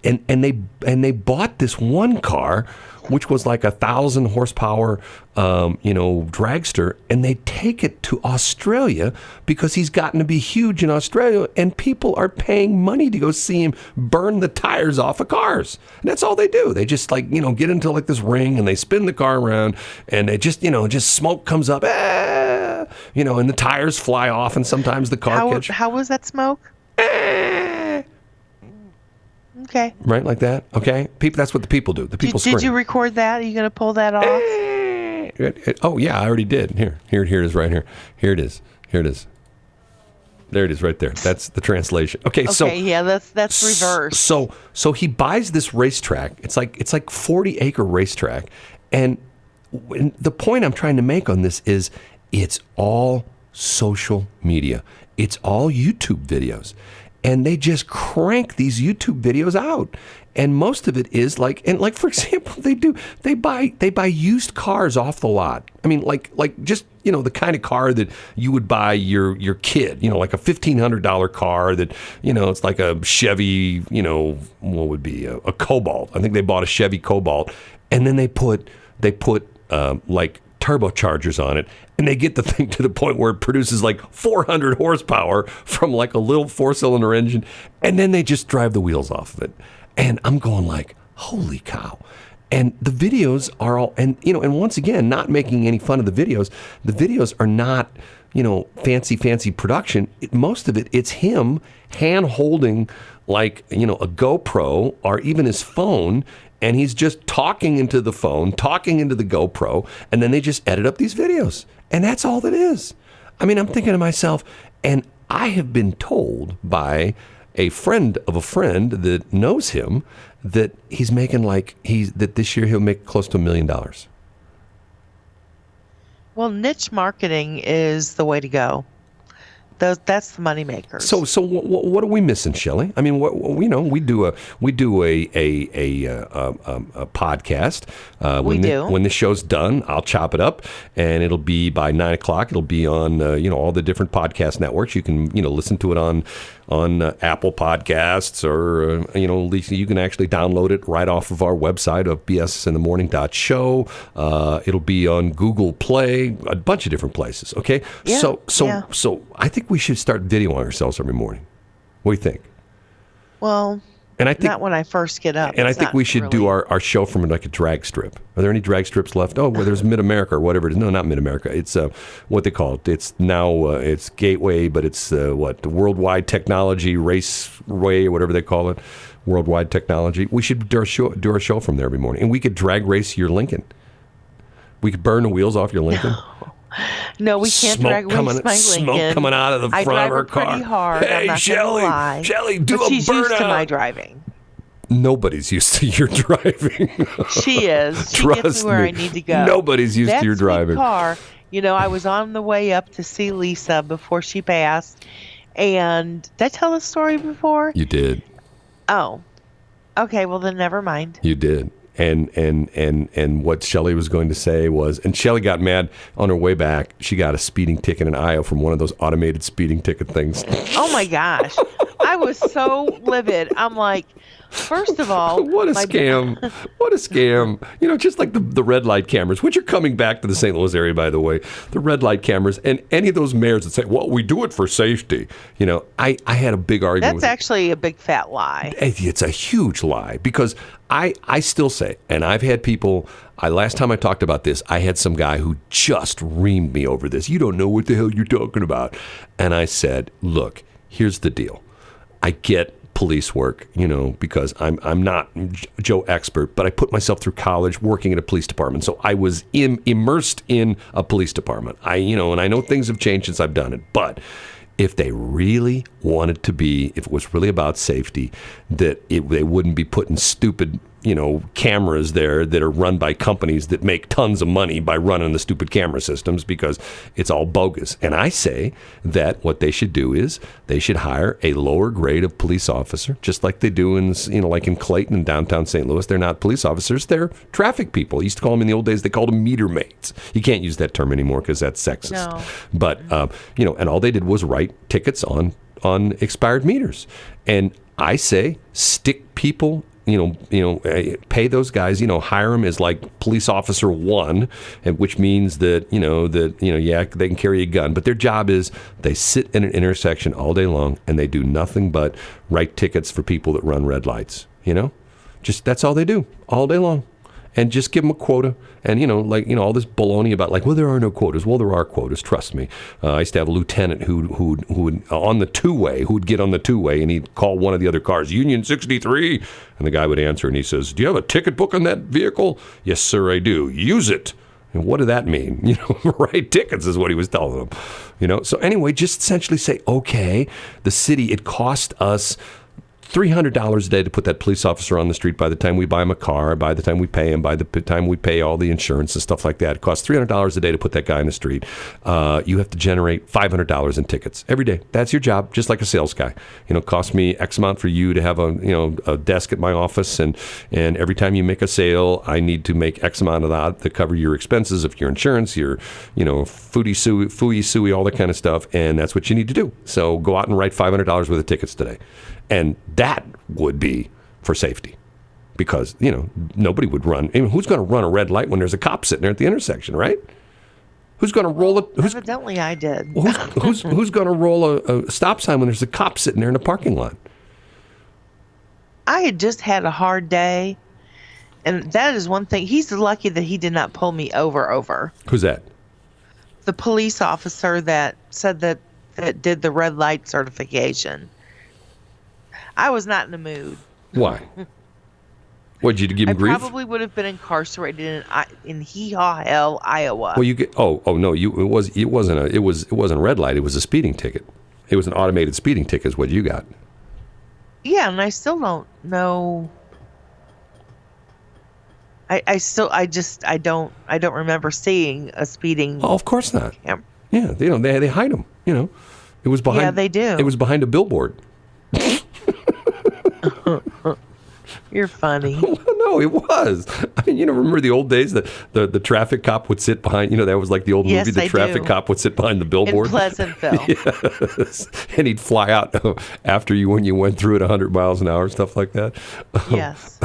And they bought this one car, which was like 1,000 horsepower, dragster, and they take it to Australia because he's gotten to be huge in Australia, and people are paying money to go see him burn the tires off of cars. And that's all they do. They just get into like this ring and they spin the car around, and they just smoke comes up, and the tires fly off, and sometimes the car How was that smoke? Okay. Right, like that. Okay, people. That's what the people do. The people scream. Did you record that? Are you going to pull that off? Oh yeah, I already did. Here it is, right here. Here it is. There it is, right there. That's the translation. Okay, so yeah, that's reverse. So he buys this racetrack. It's like 40-acre racetrack, and the point I'm trying to make on this is it's all social media. It's all YouTube videos. And they just crank these YouTube videos out, and most of it is like for example, they buy used cars off the lot. I mean, like just the kind of car that you would buy your kid, like a $1,500 car that it's like a Chevy, what would be a Cobalt. I think they bought a Chevy Cobalt, and then they put like turbochargers on it, and they get the thing to the point where it produces like 400 horsepower from like a little 4-cylinder engine, and then they just drive the wheels off of it. And I'm going like, holy cow. And the videos are all, and once again, not making any fun of the videos are not, fancy production. Most of it, it's him hand holding like, a GoPro or even his phone, and he's just talking into the phone, talking into the GoPro, and then they just edit up these videos. And that's all that is. I mean, I'm thinking to myself, and I have been told by a friend of a friend that knows him that he's making that this year he'll make close to $1 million. Well, niche marketing is the way to go. That's the money makers. So what are we missing, Shelley? I mean, we do a podcast. When the show's done, I'll chop it up, and it'll be by 9 o'clock. It'll be on all the different podcast networks. You can listen to it on Apple Podcasts, or at least you can actually download it right off of our website of bsinthemorning.show. It'll be on Google Play, a bunch of different places. Okay, yeah, so I think we should start videoing ourselves every morning. What do you think? Well, and I think, not when I first get up. And I think we should do our show from like a drag strip. Are there any drag strips left? Oh, well, there's Mid-America or whatever it is. No, not Mid-America. It's what they call it. It's now it's Gateway, but it's the Worldwide Technology Raceway or whatever they call it. Worldwide Technology. We should do our show from there every morning, and we could drag race your Lincoln. We could burn the wheels off your Lincoln. No, we can't drag race my Lincoln. Smoke coming out of the front of her car. Pretty hard. Hey, I'm not Shelley, do but a she's burnout. Used to my driving. Nobody's used to your driving. She is. She gets me where I need to go. Nobody's used to your driving. Car. I was on the way up to see Lisa before she passed, and did I tell the story before? You did. Oh, okay. Well, then never mind. You did. And what Shelley was going to say was, and Shelley got mad on her way back. She got a speeding ticket in Iowa from one of those automated speeding ticket things. Oh my gosh! I was so livid. I'm like, first of all, What a scam. What a scam. Just like the red light cameras, which are coming back to the St. Louis area, by the way. The red light cameras and any of those mayors that say, well, we do it for safety. I had a big argument That's actually a big fat lie. It's a huge lie because I still say, and I've had people, last time I talked about this, I had some guy who just reamed me over this. You don't know what the hell you're talking about. And I said, look, here's the deal. I get police work, because I'm not Joe expert, but I put myself through college working in a police department. So I was immersed in a police department. And I know things have changed since I've done it, but if they really wanted to be, if it was really about safety, they wouldn't be putting stupid, cameras there that are run by companies that make tons of money by running the stupid camera systems because it's all bogus. And I say that what they should do is they should hire a lower grade of police officer, just like they do in, like in Clayton and downtown St. Louis. They're not police officers. They're traffic people. I used to call them in the old days, they called them meter maids. You can't use that term anymore because that's sexist. No. But, and all they did was write tickets on expired meters. And I say stick people, pay those guys, hire them as like police officer one, which means that, they can carry a gun. But their job is they sit in an intersection all day long and they do nothing but write tickets for people that run red lights, Just that's all they do all day long. And just give them a quota. And, all this baloney about well, there are no quotas. Well, there are quotas. Trust me. I used to have a lieutenant who would on the two-way, who would get on the two-way and he'd call one of the other cars, Union 63. And the guy would answer and he says, do you have a ticket book on that vehicle? Yes, sir, I do. Use it. And what did that mean? Write tickets is what he was telling them. So anyway, just essentially say, okay, the city, it cost us $300 a day to put that police officer on the street by the time we buy him a car, by the time we pay him, by the time we pay all the insurance and stuff like that. It costs $300 a day to put that guy in the street. You have to generate $500 in tickets every day. That's your job, just like a sales guy. It costs me X amount for you to have a desk at my office, and every time you make a sale, I need to make X amount of that to cover your expenses of your insurance, your fooey suey, all that kind of stuff, and that's what you need to do. So go out and write $500 worth of tickets today. And that would be for safety because, nobody would run. I mean, who's going to run a red light when there's a cop sitting there at the intersection, right? Who's going to roll it? Evidently, I did. Who's going to roll a stop sign when there's a cop sitting there in the parking lot? I had just had a hard day, and that is one thing. He's lucky that he did not pull me over. Who's that? The police officer that said that did the red light certification. I was not in the mood. Why? What, did you give him grief? I probably would have been incarcerated in Hee Haw Hell, Iowa. Well, you get no, it wasn't a red light. It was a speeding ticket. It was an automated speeding ticket. Is what you got. Yeah, and I still don't know. I don't remember seeing a speeding. Oh, of course not. Yeah, they hide them. It was behind. Yeah, they do. It was behind a billboard. You're funny. No, it was. I mean, remember the old days that the traffic cop would sit behind, that was like the old movie, the traffic cop would sit behind the billboard. In Pleasantville. Yes. And he'd fly out after you when you went through at 100 miles an hour, stuff like that. Yes.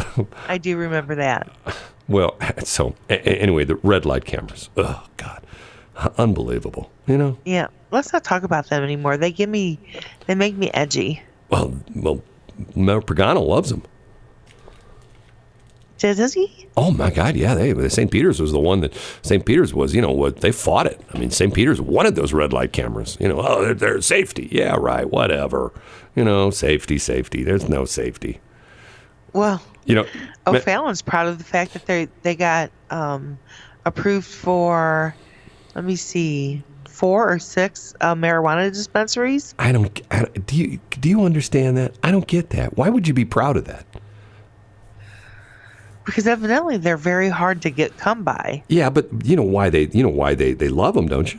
I do remember that. Well, so anyway, the red light cameras. Oh, God. Unbelievable, Yeah. Let's not talk about them anymore. They make me edgy. Well, Mayor Pagano loves them. Does he? Oh my God, yeah. St. Peter's was the one that St. Peter's was. They fought it. I mean, St. Peter's wanted those red light cameras. They're safety. Yeah, right. Whatever. Safety. There's no safety. Well, O'Fallon's proud of the fact that they got approved for. Let me see. 4 or 6 marijuana dispensaries. Do you understand that? I don't get that. Why would you be proud of that? Because evidently they're very hard to come by. Yeah, but you know why they love them, don't you?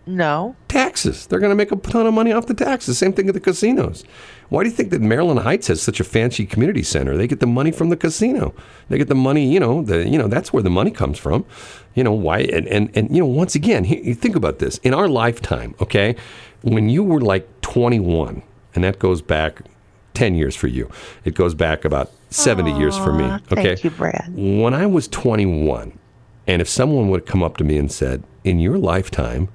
No. Taxes. They're going to make a ton of money off the taxes. Same thing at the casinos. Why do you think that Maryland Heights has such a fancy community center? They get the money from the casino. They get the money, that's where the money comes from. Why? And once again, you think about this. In our lifetime, okay, when you were like 21, and that goes back 10 years for you. It goes back about 70 years for me. Okay. Thank you, Brad. When I was 21, and if someone would come up to me and said, in your lifetime,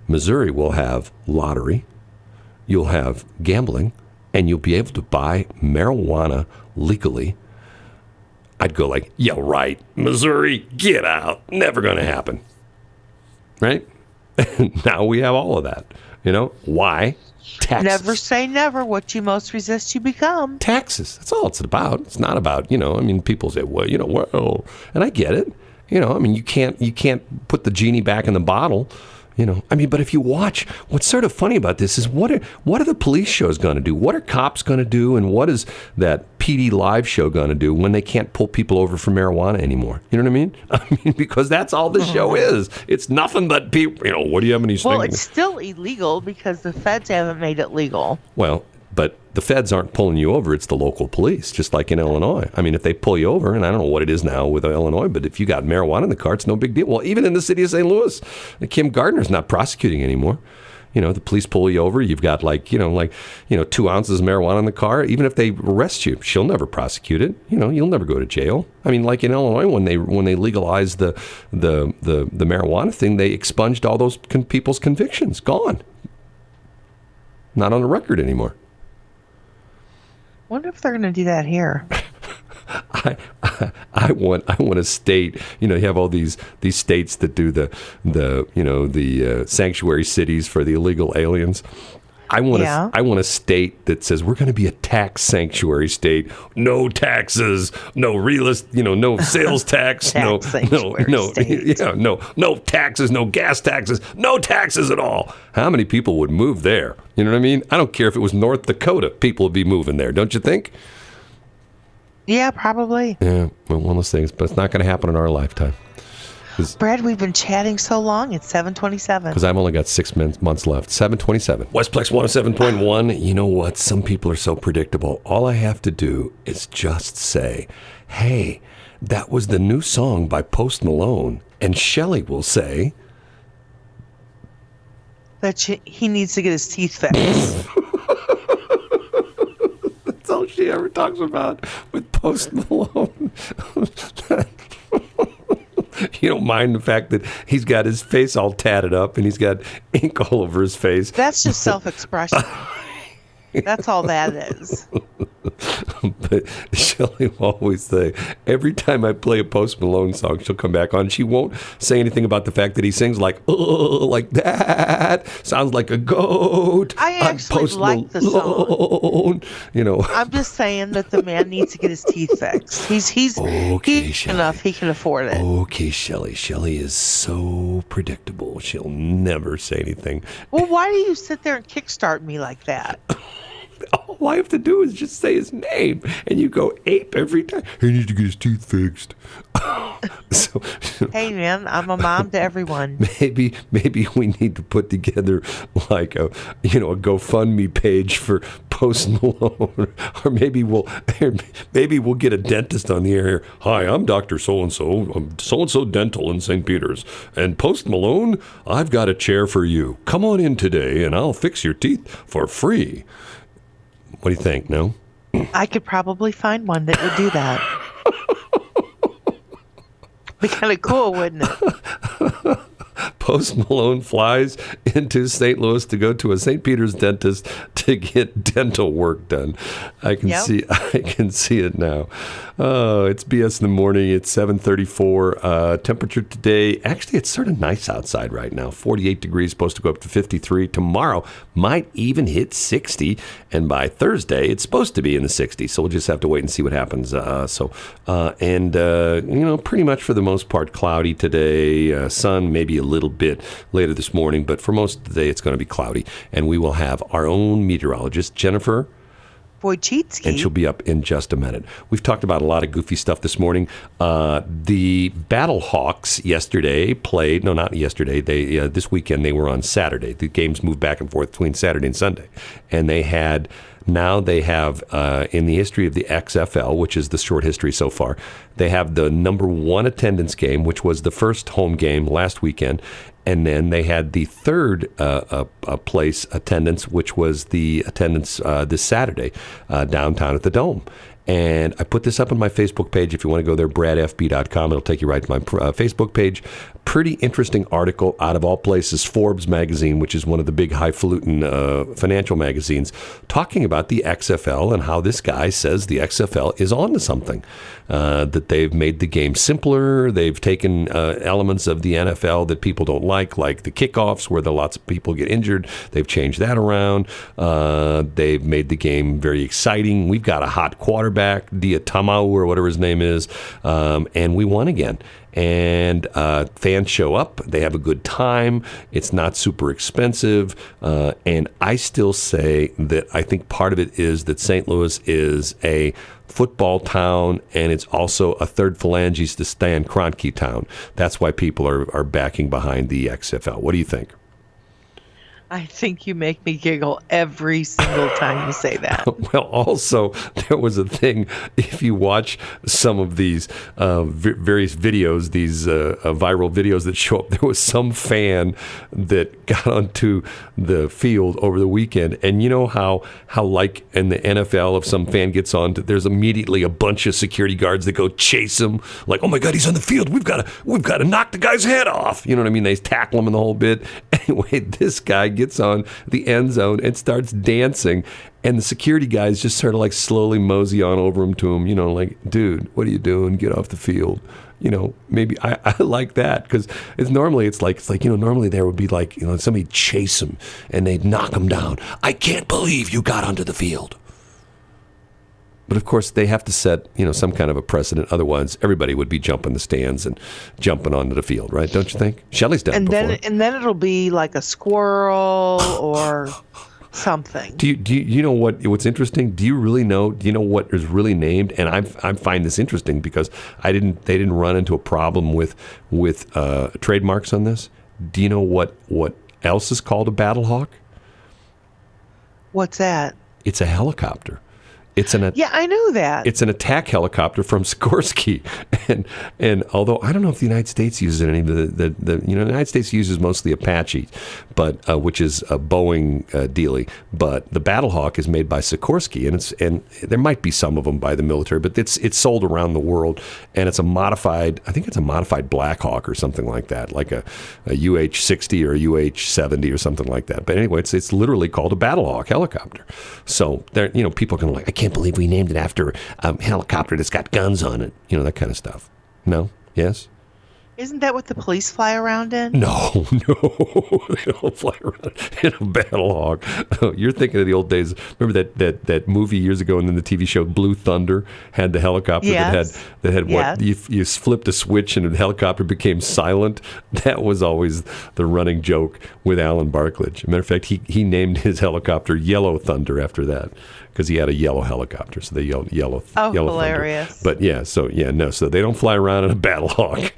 Missouri will have lottery, you'll have gambling, and you'll be able to buy marijuana legally, I'd go like, yeah, right. Missouri, get out. Never going to happen. Right? Now we have all of that. Why? Taxes. Never say never. What you most resist, you become. Taxes. That's all it's about. It's not about, people say, well, and I get it. You can't put the genie back in the bottle. But if you watch, what's sort of funny about this is what are the police shows going to do? What are cops going to do? And what is that PD live show going to do when they can't pull people over for marijuana anymore? You know what I mean? Because that's all the show is. It's nothing but people, what do you have in these things? Well, it's still illegal because the feds haven't made it legal. Well, but the feds aren't pulling you over. It's the local police, just like in Illinois. If they pull you over, and I don't know what it is now with Illinois, but if you got marijuana in the car, it's no big deal. Well, even in the city of St. Louis, Kim Gardner's not prosecuting anymore. The police pull you over. You've got 2 ounces of marijuana in the car. Even if they arrest you, she'll never prosecute it. You'll never go to jail. Like in Illinois, when they legalized the marijuana thing, they expunged all those people's convictions. Gone. Not on the record anymore. Wonder if they're going to do that here. I want a state. You have all these states that do the sanctuary cities for the illegal aliens. I want a state that says we're going to be a tax sanctuary state. No taxes, no no sales tax, no taxes, no gas taxes, no taxes at all. How many people would move there? You know what I mean? I don't care if it was North Dakota, people would be moving there, don't you think? Yeah, probably. Yeah, well, one of those things, but it's not going to happen in our lifetime. Brad, we've been chatting so long. It's 7:27. Because I've only got 6 months left. 7:27. Westplex 107.1. You know what? Some people are so predictable. All I have to do is just say, hey, that was the new song by Post Malone. And Shelley will say that he needs to get his teeth fixed. That's all she ever talks about with Post Malone. You don't mind the fact that he's got his face all tatted up and he's got ink all over his face. That's just self-expression. That's all that is. But Shelley will always say, every time I play a Post Malone song, she'll come back on. She won't say anything about the fact that he sings like that. Sounds like a goat. I actually like the song. I'm just saying that the man needs to get his teeth fixed. He's enough. He can afford it. Okay, Shelley. Shelley is so predictable. She'll never say anything. Well, why do you sit there and kickstart me like that? All I have to do is just say his name, and you go ape every time. He needs to get his teeth fixed. Hey, man, I'm a mom to everyone. Maybe we need to put together like a GoFundMe page for Post Malone, or maybe we'll get a dentist on the air here. Hi, I'm Dr. So-and-so. I'm so-and-so Dental in St. Peter's. And Post Malone, I've got a chair for you. Come on in today, and I'll fix your teeth for free. What do you think? No? I could probably find one that would do that. Be kind of cool, wouldn't it? Post Malone flies into St. Louis to go to a St. Peter's dentist to get dental work done. I can see it now. It's BS in the morning. It's 7:34. Temperature today, actually, it's sort of nice outside right now. 48 degrees, supposed to go up to 53. Tomorrow might even hit 60, and by Thursday, it's supposed to be in the 60s. So we'll just have to wait and see what happens. Pretty much for the most part, cloudy today. Sun maybe a little bit later this morning, but for most of the day, it's going to be cloudy. And we will have our own meteorologist, Jennifer Wojcicki. And she'll be up in just a minute. We've talked about a lot of goofy stuff this morning. The Battle Hawks yesterday played. No, not yesterday. This weekend they were on Saturday. The games moved back and forth between Saturday and Sunday. And they have, in the history of the XFL, which is the short history so far, they have the number one attendance game, which was the first home game last weekend. And then they had the third place attendance, which was the attendance this Saturday downtown at the Dome. And I put this up on my Facebook page. If you want to go there, bradfb.com. It'll take you right to my Facebook page. Pretty interesting article out of all places, Forbes magazine, which is one of the big highfalutin financial magazines, talking about the XFL and how this guy says the XFL is on to something. That they've made the game simpler. They've taken elements of the NFL that people don't like the kickoffs where lots of people get injured. They've changed that around. They've made the game very exciting. We've got a hot quarterback, Diatamau or whatever his name is, and we won again. And fans show up. They have a good time. It's not super expensive. And I still say that I think part of it is that St. Louis is a football town, and it's also a third phalanges to Stan Kroenke town. That's why people are backing behind the XFL. What do you think? I think you make me giggle every single time you say that. Well, also, there was a thing, if you watch some of these various videos, these viral videos that show up, there was some fan that got onto the field over the weekend. And you know how like in the NFL, if some fan gets on, there's immediately a bunch of security guards that go chase him. Like, oh my God, he's on the field. We've got to knock the guy's head off. You know what I mean? They tackle him in the whole bit. Anyway, this guy gets on the end zone and starts dancing, and the security guys just sort of like slowly mosey on over him to him, like, dude, what are you doing? Get off the field. Maybe I like that because normally there would be like, somebody chase him and they'd knock him down. I can't believe you got onto the field. But of course, they have to set, some kind of a precedent. Otherwise, everybody would be jumping the stands and jumping onto the field, right? Don't you think? Shelley's done it before. And then it'll be like a squirrel or something. Do you know what's interesting? Do you know what is really named? And I find this interesting because they didn't run into a problem with trademarks on this. Do you know what else is called a Battle Hawk? What's that? It's a helicopter. Yeah, I knew that. It's an attack helicopter from Sikorsky, and although I don't know if the United States uses any of the United States uses mostly Apache, but which is a Boeing dealie. But the Battle Hawk is made by Sikorsky, and there might be some of them by the military, but it's sold around the world, and it's a modified Black Hawk or something like that, like a UH-60 or a UH-70 or something like that. But anyway, it's literally called a Battle Hawk helicopter. So there, people can I can't believe we named it after a helicopter that's got guns on it. That kind of stuff. No? Yes? Isn't that what the police fly around in? No, they don't fly around in a Battle Hawk. You're thinking of the old days. Remember that movie years ago, and then the TV show Blue Thunder had the helicopter that had what you flipped a switch and the helicopter became silent. That was always the running joke with Alan Bartledge. Matter of fact, he named his helicopter Yellow Thunder after that, because he had a yellow helicopter, so they yelled yellow. Oh, yellow hilarious! Thunder. But so they don't fly around in a Battle Hawk.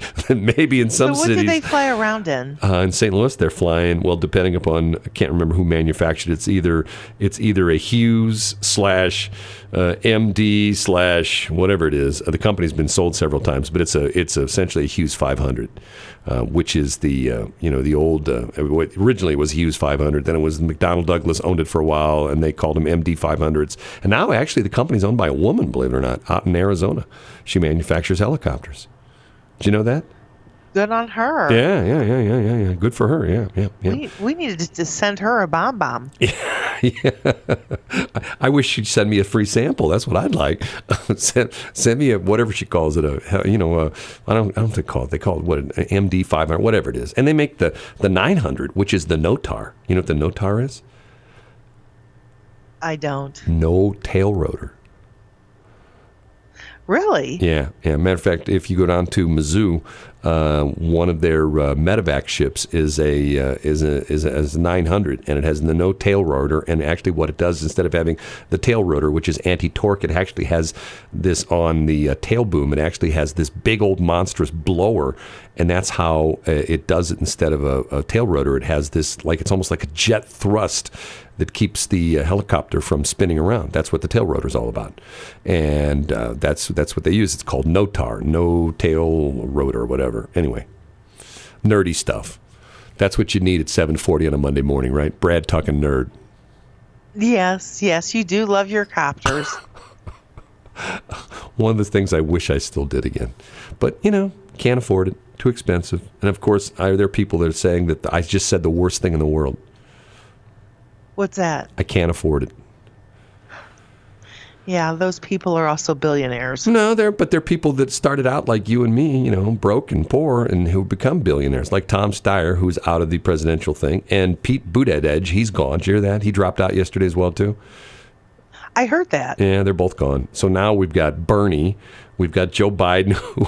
Maybe in some cities. So what do they fly around in? In St. Louis, they're flying. Well, depending upon, I can't remember who manufactured it. It's either a Hughes / MD / whatever it is. The company's been sold several times, but it's essentially a Hughes 500. Which is the old, originally it was Hughes 500, then it was McDonnell Douglas owned it for a while, and they called them MD 500s. And now actually the company's owned by a woman, believe it or not, out in Arizona. She manufactures helicopters. Did you know that? Good on her. Yeah. Good for her. Yeah. We needed to send her a bomb. Yeah. I wish she'd send me a free sample. That's what I'd like. send me whatever she calls it. I don't think they call it. They call it what, an MD 500, whatever it is. And they make the 900, which is the Notar. You know what the Notar is? I don't. No tail rotor. Really? Yeah. Matter of fact, if you go down to Mizzou, one of their medevac ships is a 900, and it has the no tail rotor. And actually, what it does, instead of having the tail rotor, which is anti-torque, it actually has this on the tail boom. It actually has this big old monstrous blower, and that's how it does it. Instead of a tail rotor, it has this, like, it's almost like a jet thrust that keeps the helicopter from spinning around. That's what the tail rotor is all about, and that's what they use. It's called NOTAR, no tail rotor, or whatever. Anyway, nerdy stuff. That's what you need at 7:40 on a Monday morning, right? Brad talking nerd. Yes, you do love your copters. One of the things I wish I still did again, but can't afford it. Too expensive. And of course, there are people that are saying that I just said the worst thing in the world. What's that? I can't afford it. Yeah, those people are also billionaires. No, they're people that started out like you and me, broke and poor, and who become billionaires, like Tom Steyer, who's out of the presidential thing, and Pete Buttigieg, he's gone. Did you hear that? He dropped out yesterday as well, too. I heard that. Yeah, they're both gone. So now we've got Bernie, we've got Joe Biden, who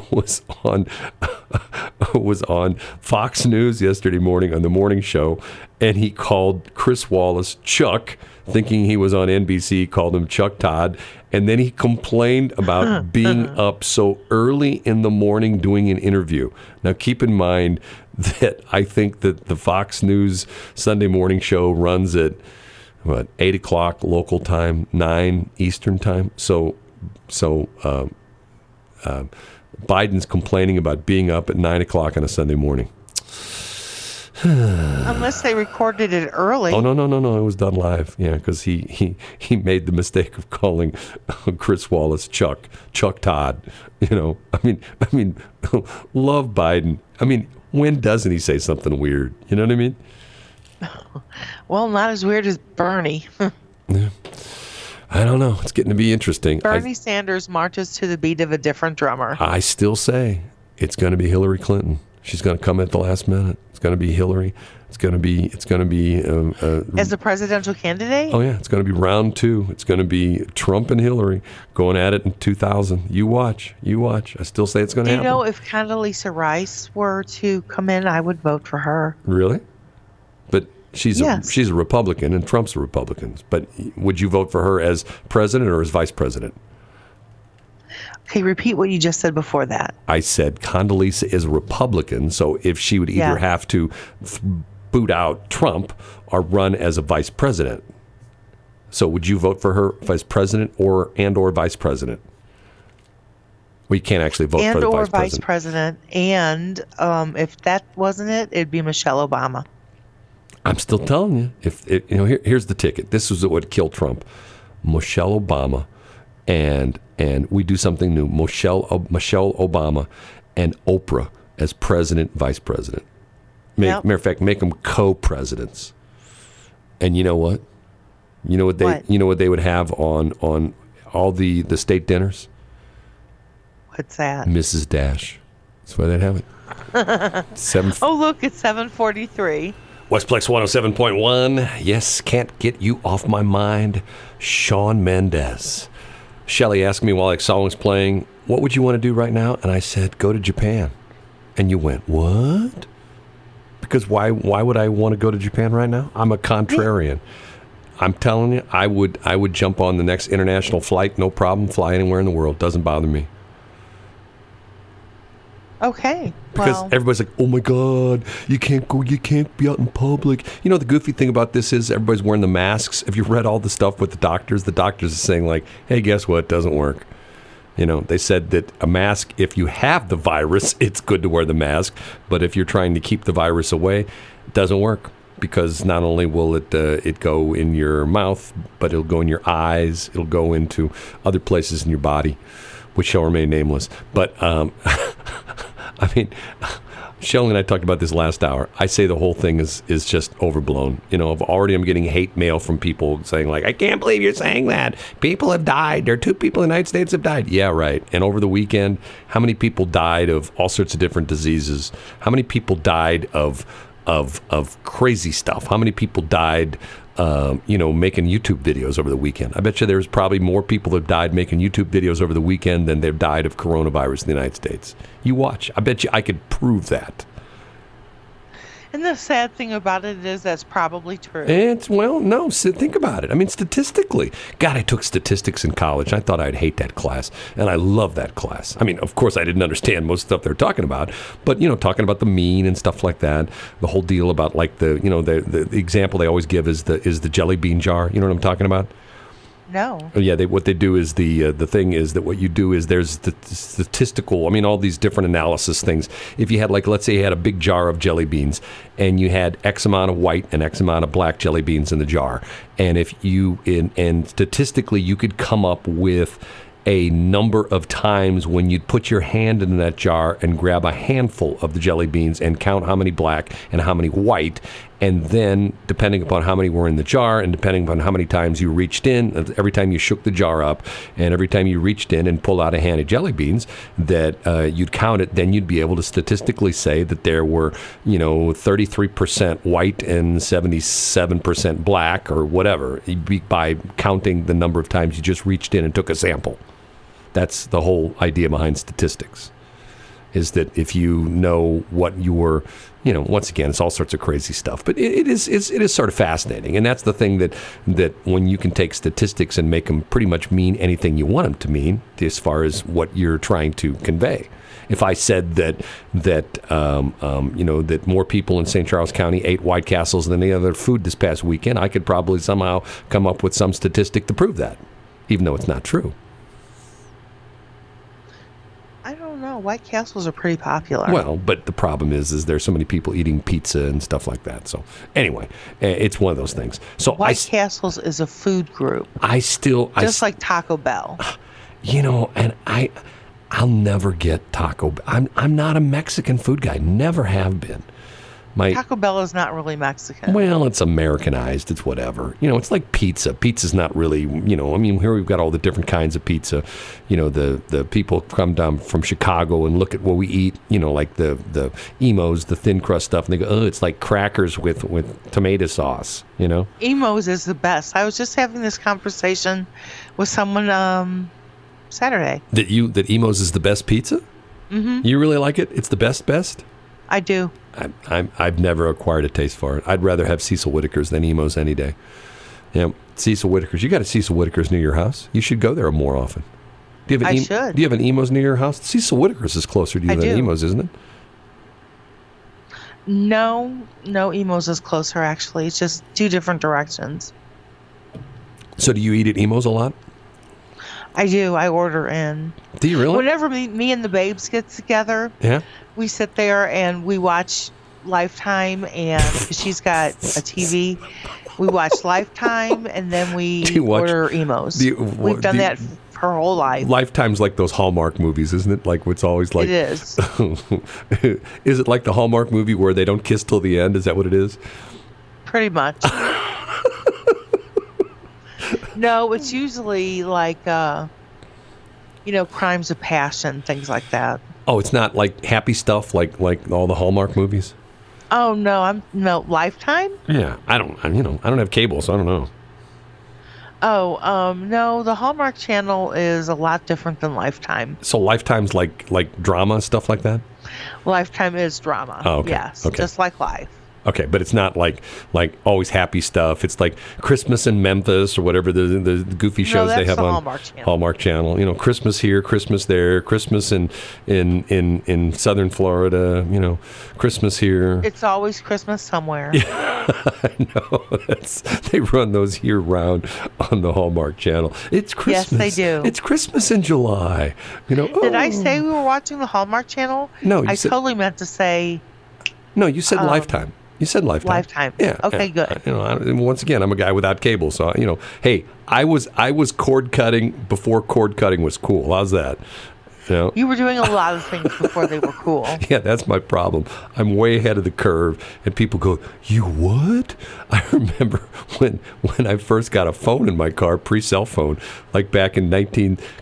was on Fox News yesterday morning on the morning show, and he called Chris Wallace Chuck, thinking he was on NBC, called him Chuck Todd, and then he complained about being up so early in the morning doing an interview. Now, keep in mind that I think that the Fox News Sunday morning show runs at 8 o'clock local time, 9 Eastern time. So Biden's complaining about being up at 9 o'clock on a Sunday morning. Unless they recorded it early. Oh, no. It was done live. Yeah, because he made the mistake of calling Chris Wallace Chuck Todd. I mean, love Biden. I mean, when doesn't he say something weird? You know what I mean? Well, not as weird as Bernie. Yeah. I don't know. It's getting to be interesting. Bernie Sanders marches to the beat of a different drummer. I still say it's going to be Hillary Clinton. She's going to come at the last minute. It's going to be Hillary. It's going to be as a presidential candidate. Oh yeah, it's going to be round 2. It's going to be Trump and Hillary going at it in 2000. You watch. I still say it's going to happen. Do you know, if Condoleezza Rice were to come in, I would vote for her. Really? But she's a Republican and Trump's a Republican. But would you vote for her as president or as vice president? Okay, repeat what you just said before that. I said Condoleezza is a Republican, so if she would either have to boot out Trump or run as a vice president. So would you vote for her vice president or vice president? We can't actually vote for the vice president. And if that wasn't it, it'd be Michelle Obama. I'm still telling you. Here's the ticket. This is what would kill Trump. Michelle Obama, and we do something new. Michelle Obama and Oprah as president, vice president. Matter of fact, make them co-presidents. And you know what? You know what they would have on all the state dinners? What's that? Mrs. Dash. That's why they'd have it. Oh, look, it's 7:43. Westplex 107.1. Yes, can't get you off my mind. Shawn Mendes. Shelley asked me while that song was playing, what would you want to do right now? And I said, go to Japan. And you went, what? Because why would I want to go to Japan right now? I'm a contrarian. I'm telling you, I would jump on the next international flight, no problem, fly anywhere in the world. Doesn't bother me. Okay. Because everybody's like, oh my God, you can't go, you can't be out in public. You know, the goofy thing about this is everybody's wearing the masks. If you read all the stuff with the doctors are saying like, hey, guess what? It doesn't work. You know, they said that a mask, if you have the virus, it's good to wear the mask. But if you're trying to keep the virus away, it doesn't work. Because not only will it go in your mouth, but it'll go in your eyes. It'll go into other places in your body, which shall remain nameless. But, I mean, Shelley and I talked about this last hour. I say the whole thing is just overblown. You know, I'm getting hate mail from people saying like, I can't believe you're saying that. People have died. There are 2 people in the United States have died. Yeah, right. And over the weekend, how many people died of all sorts of different diseases? How many people died of of crazy stuff. How many people died, making YouTube videos over the weekend? I bet you there's probably more people that died making YouTube videos over the weekend than they've died of coronavirus in the United States. You watch. I bet you I could prove that. And the sad thing about it is that's probably true. No, think about it. I mean, statistically. God, I took statistics in college. I thought I'd hate that class, and I love that class. I mean, of course, I didn't understand most stuff they're talking about, but, talking about the mean and stuff like that, the whole deal about, like, the example they always give is the jelly bean jar. You know what I'm talking about? No. Yeah, what they do is the thing is that what you do is there's the statistical, all these different analysis things. If you had, like, let's say you had a big jar of jelly beans and you had X amount of white and X amount of black jelly beans in the jar, and and statistically you could come up with a number of times when you'd put your hand in that jar and grab a handful of the jelly beans and count how many black and how many white, and then depending upon how many were in the jar and depending upon how many times you reached in, every time you shook the jar up and every time you reached in and pulled out a hand of jelly beans, that you'd count it, then you'd be able to statistically say that there were 33% white and 77% black or whatever by counting the number of times you just reached in and took a sample. That's the whole idea behind statistics, is that if you know what your, once again, it's all sorts of crazy stuff, but it is sort of fascinating. And that's the thing that when you can take statistics and make them pretty much mean anything you want them to mean, as far as what you're trying to convey. If I said that more people in St. Charles County ate White Castles than any other food this past weekend, I could probably somehow come up with some statistic to prove that, even though it's not true. I don't know. White Castles are pretty popular. Well, but the problem is there's so many people eating pizza and stuff like that. So anyway, it's one of those things. So White Castles is a food group. Just like Taco Bell. And I'll never get Taco Bell. I'm not a Mexican food guy. Never have been. Taco Bell is not really Mexican. Well, it's Americanized. It's whatever. It's like pizza. Pizza's not really, here we've got all the different kinds of pizza. The people come down from Chicago and look at what we eat, like the Emos, the thin crust stuff, and they go, oh, it's like crackers with tomato sauce, Emos is the best. I was just having this conversation with someone Saturday. That Emos is the best pizza? Mm-hmm. You really like it? It's the best? I do. I've never acquired a taste for it. I'd rather have Cecil Whitaker's than Emos any day. Cecil Whitaker's. You got a Cecil Whitaker's near your house. You should go there more often. Do you have an Emos near your house? Cecil Whitaker's is closer to you than Emos, isn't it? No, Emos is closer, actually. It's just two different directions. So do you eat at Emos a lot? I do. I order in. Do you really? Whenever me and the babes get together, we sit there and we watch Lifetime, and she's got a TV. We watch Lifetime, and then we order Emos. We've done that her whole life. Lifetime's like those Hallmark movies, isn't it? Like it's always like. It is. Is it like the Hallmark movie where they don't kiss till the end? Is that what it is? Pretty much. No, it's usually like, crimes of passion, things like that. Oh, it's not like happy stuff like all the Hallmark movies? Oh, no, Lifetime? Yeah, I don't have cable, so I don't know. Oh, no, the Hallmark Channel is a lot different than Lifetime. So Lifetime's like drama and stuff like that? Lifetime is drama. Oh, okay. Yes, okay. Just like life. Okay, but it's not like always happy stuff. It's like Christmas in Memphis or whatever the goofy shows they have on Hallmark Channel. Christmas here, Christmas there, Christmas in Southern Florida. Christmas here. It's always Christmas somewhere. Yeah, I know. They run those year round on the Hallmark Channel. It's Christmas. Yes, they do. It's Christmas in July. Did I say we were watching the Hallmark Channel? No, I totally meant to say. No, you said Lifetime. You said Lifetime. Lifetime. Yeah. Okay, good. Once again, I'm a guy without cable, so hey, I was cord cutting before cord cutting was cool. How's that? You were doing a lot of things before they were cool. Yeah, that's my problem. I'm way ahead of the curve, and people go, "You what?" I remember when I first got a phone in my car, pre-cell phone, like back in I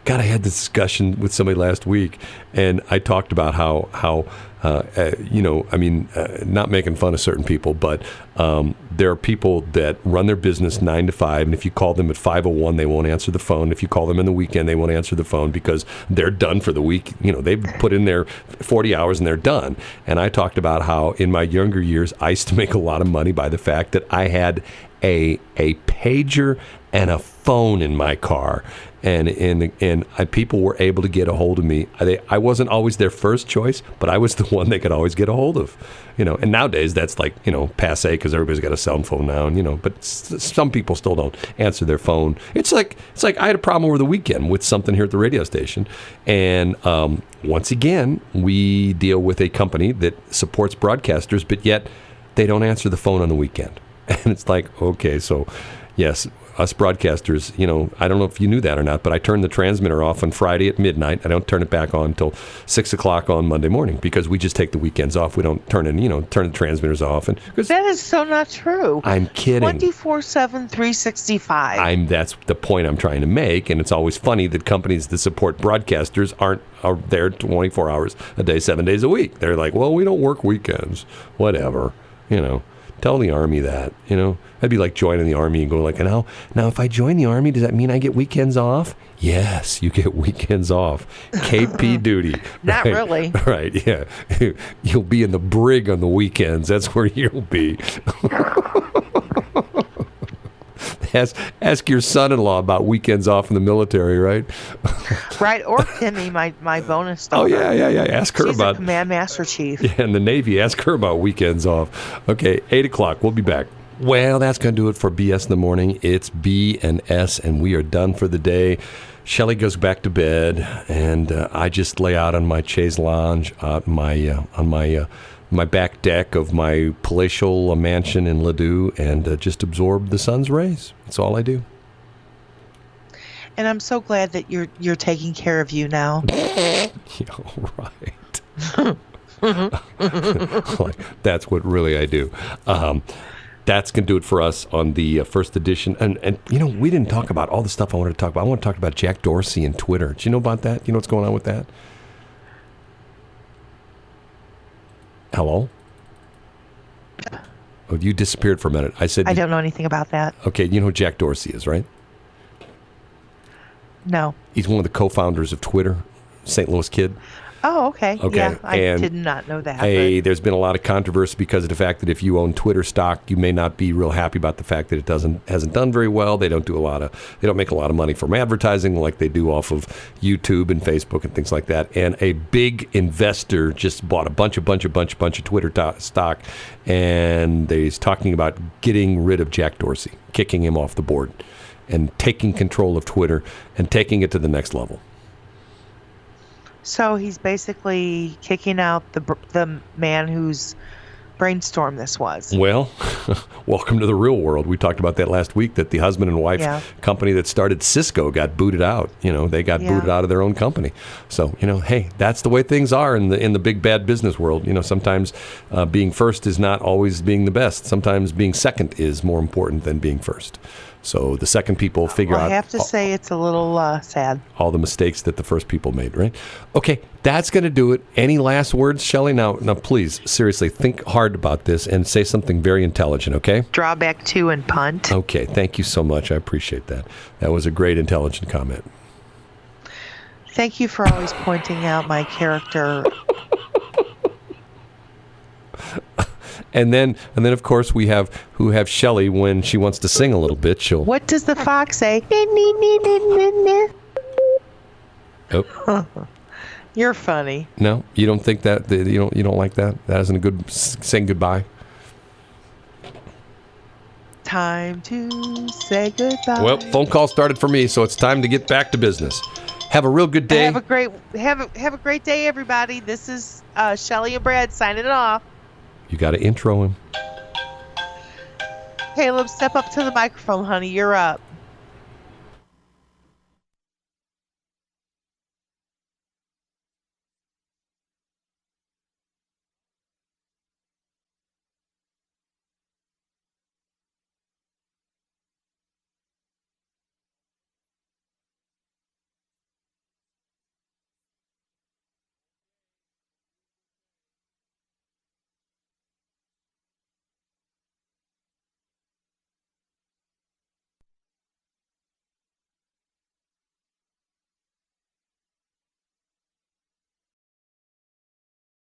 had this discussion with somebody last week, and I talked about how not making fun of certain people, but there are people that run their business 9 to 5, and if you call them at 5:01, they won't answer the phone. If you call them in the weekend, they won't answer the phone because they're done for the week. They've put in their 40 hours and they're done. And I talked about how in my younger years, I used to make a lot of money by the fact that I had a pager and a phone in my car, and people were able to get a hold of me. I wasn't always their first choice, but I was the one they could always get a hold of. And nowadays that's like passé because everybody's got a cell phone now, but some people still don't answer their phone. It's like I had a problem over the weekend with something here at the radio station, and once again we deal with a company that supports broadcasters, but yet they don't answer the phone on the weekend. And it's like, okay, so yes, us broadcasters, I don't know if you knew that or not, but I turn the transmitter off on Friday at midnight. I don't turn it back on until 6 o'clock on Monday morning because we just take the weekends off. We don't turn the transmitters off. And that is so not true. I'm kidding. 24/7, 365. That's the point I'm trying to make. And it's always funny that companies that support broadcasters are there 24 hours a day, 7 days a week. They're like, well, we don't work weekends. Whatever, Tell the Army that, I'd be like joining the Army and going like, now if I join the Army, does that mean I get weekends off? Yes, you get weekends off. KP duty. Not right? really. Right, yeah. You'll be in the brig on the weekends. That's where you'll be. Ask your son-in-law about weekends off in the military, right? Right, or Timmy, my bonus daughter. Oh, yeah. Ask her She's about... She's a Command Master Chief. Yeah, in the Navy. Ask her about weekends off. Okay, 8 o'clock. We'll be back. Well, that's going to do it for BS in the morning. It's B and S, and we are done for the day. Shelley goes back to bed, and I just lay out on my chaise lounge on my back deck of my palatial mansion in Ladue and just absorb the sun's rays. That's all I do. And I'm so glad that you're taking care of you now. Yeah, right. That's what really I do. That's going to do it for us on the first edition. And we didn't talk about all the stuff I wanted to talk about. I want to talk about Jack Dorsey and Twitter. Do you know about that? You know what's going on with that? Hello? Oh, you disappeared for a minute. I don't know anything about that. Okay, you know who Jack Dorsey is, right? No. He's one of the co-founders of Twitter, St. Louis kid. Oh, okay. Yeah, I did not know that. There's been a lot of controversy because of the fact that if you own Twitter stock, you may not be real happy about the fact that it hasn't done very well. They don't make a lot of money from advertising like they do off of YouTube and Facebook and things like that. And a big investor just bought a bunch of Twitter stock, and he's talking about getting rid of Jack Dorsey, kicking him off the board, and taking control of Twitter and taking it to the next level. So he's basically kicking out the man whose brainstorm this was. Well, welcome to the real world. We talked about that last week, that the husband and wife company that started Cisco got booted out. They got booted out of their own company. So, hey, that's the way things are in the big bad business world. Sometimes being first is not always being the best. Sometimes being second is more important than being first. So the second people figure out... I have to say it's a little sad. All the mistakes that the first people made, right? Okay, that's going to do it. Any last words, Shelley? Now, please, seriously, think hard about this and say something very intelligent, okay? Draw back 2 and punt. Okay, thank you so much. I appreciate that. That was a great intelligent comment. Thank you for always pointing out my character. And then of course we have Shelley when she wants to sing a little bit. What does the fox say? Oh. You're funny. No, you don't think that you don't like that? That isn't a good saying goodbye. Time to say goodbye. Well, phone call started for me, so it's time to get back to business. Have a real good day. Have a great day, everybody. This is Shelley and Brad signing it off. You got to intro him. Caleb, step up to the microphone, honey. You're up.